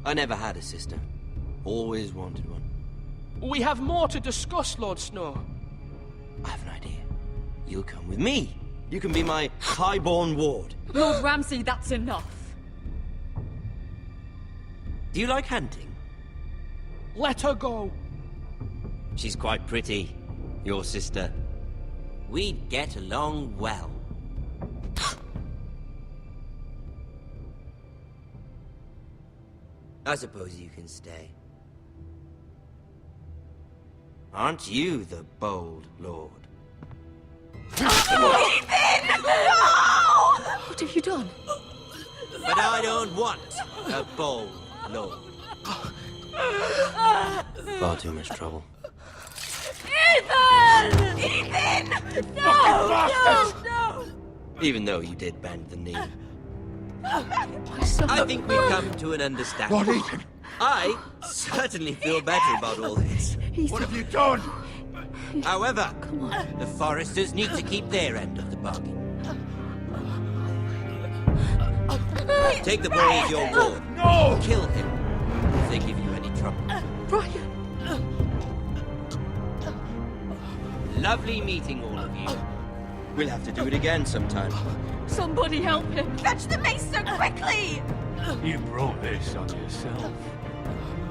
I never had a sister. Always wanted one. We have more to discuss, Lord Snow. I have an idea. You'll come with me. You can be my highborn ward. Lord Ramsay, that's enough. Do you like hunting? Let her go. She's quite pretty, your sister. We'd get along well. I suppose you can stay. Aren't you the bold lord? Ethan! No! What have you done? But I don't want a bold lord. Far too much trouble. Ethan! Ethan! No! No! No! Even though you did bend the knee. My son. I think we've come to an understanding. What, Ethan? I certainly feel better about all this. Ethan. What have you done? However, the Foresters need to keep their end of the bargain. Take the boy as your ward. No! Kill him if they give you any trouble. Brian! Lovely meeting all of you. We'll have to do it again sometime. Somebody help him! Fetch the mace so quickly! You brought this on yourself.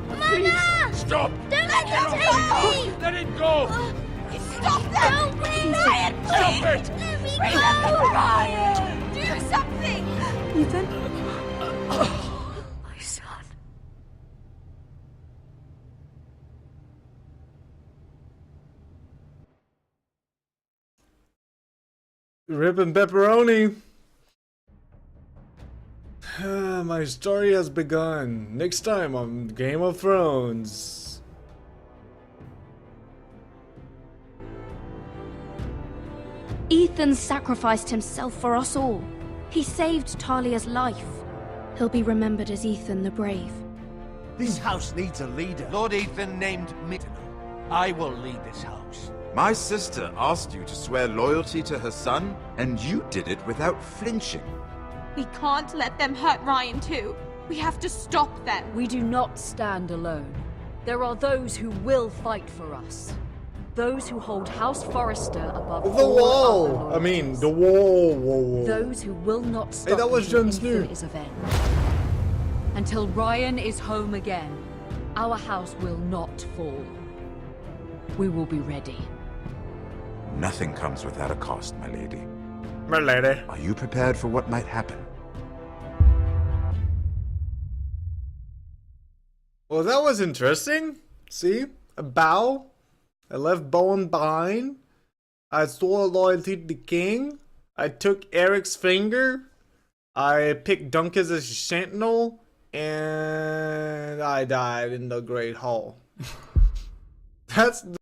Mama! Stop! Don't let him take me! Let it go! Stop them! Help me! Brian, please! Stop it! Let me Bring go! them, Brian! Do something! Ethan? My son. Rip and pepperoni. My story has begun. Next time on Game of Thrones. Ethan sacrificed himself for us all. He saved Talia's life. He'll be remembered as Ethan the Brave. This house needs a leader. Lord Ethan named me. I will lead this house. My sister asked you to swear loyalty to her son, and you did it without flinching. We can't let them hurt Ryan too. We have to stop them. We do not stand alone. There are those who will fight for us. Those who hold House Forrester above The all wall! other I mean, the wall. Those who will not stop that was until Jon Snow. Ethan is avenged. Until Ryan is home again, our house will not fall. We will be ready. Nothing comes without a cost, my lady. My lady. Are you prepared for what might happen? Well, that was interesting. See? A bow. I left Bowen behind. I swore loyalty to the king. I took Eric's finger. I picked Duncan as a sentinel. And I died in the Great Hall. That's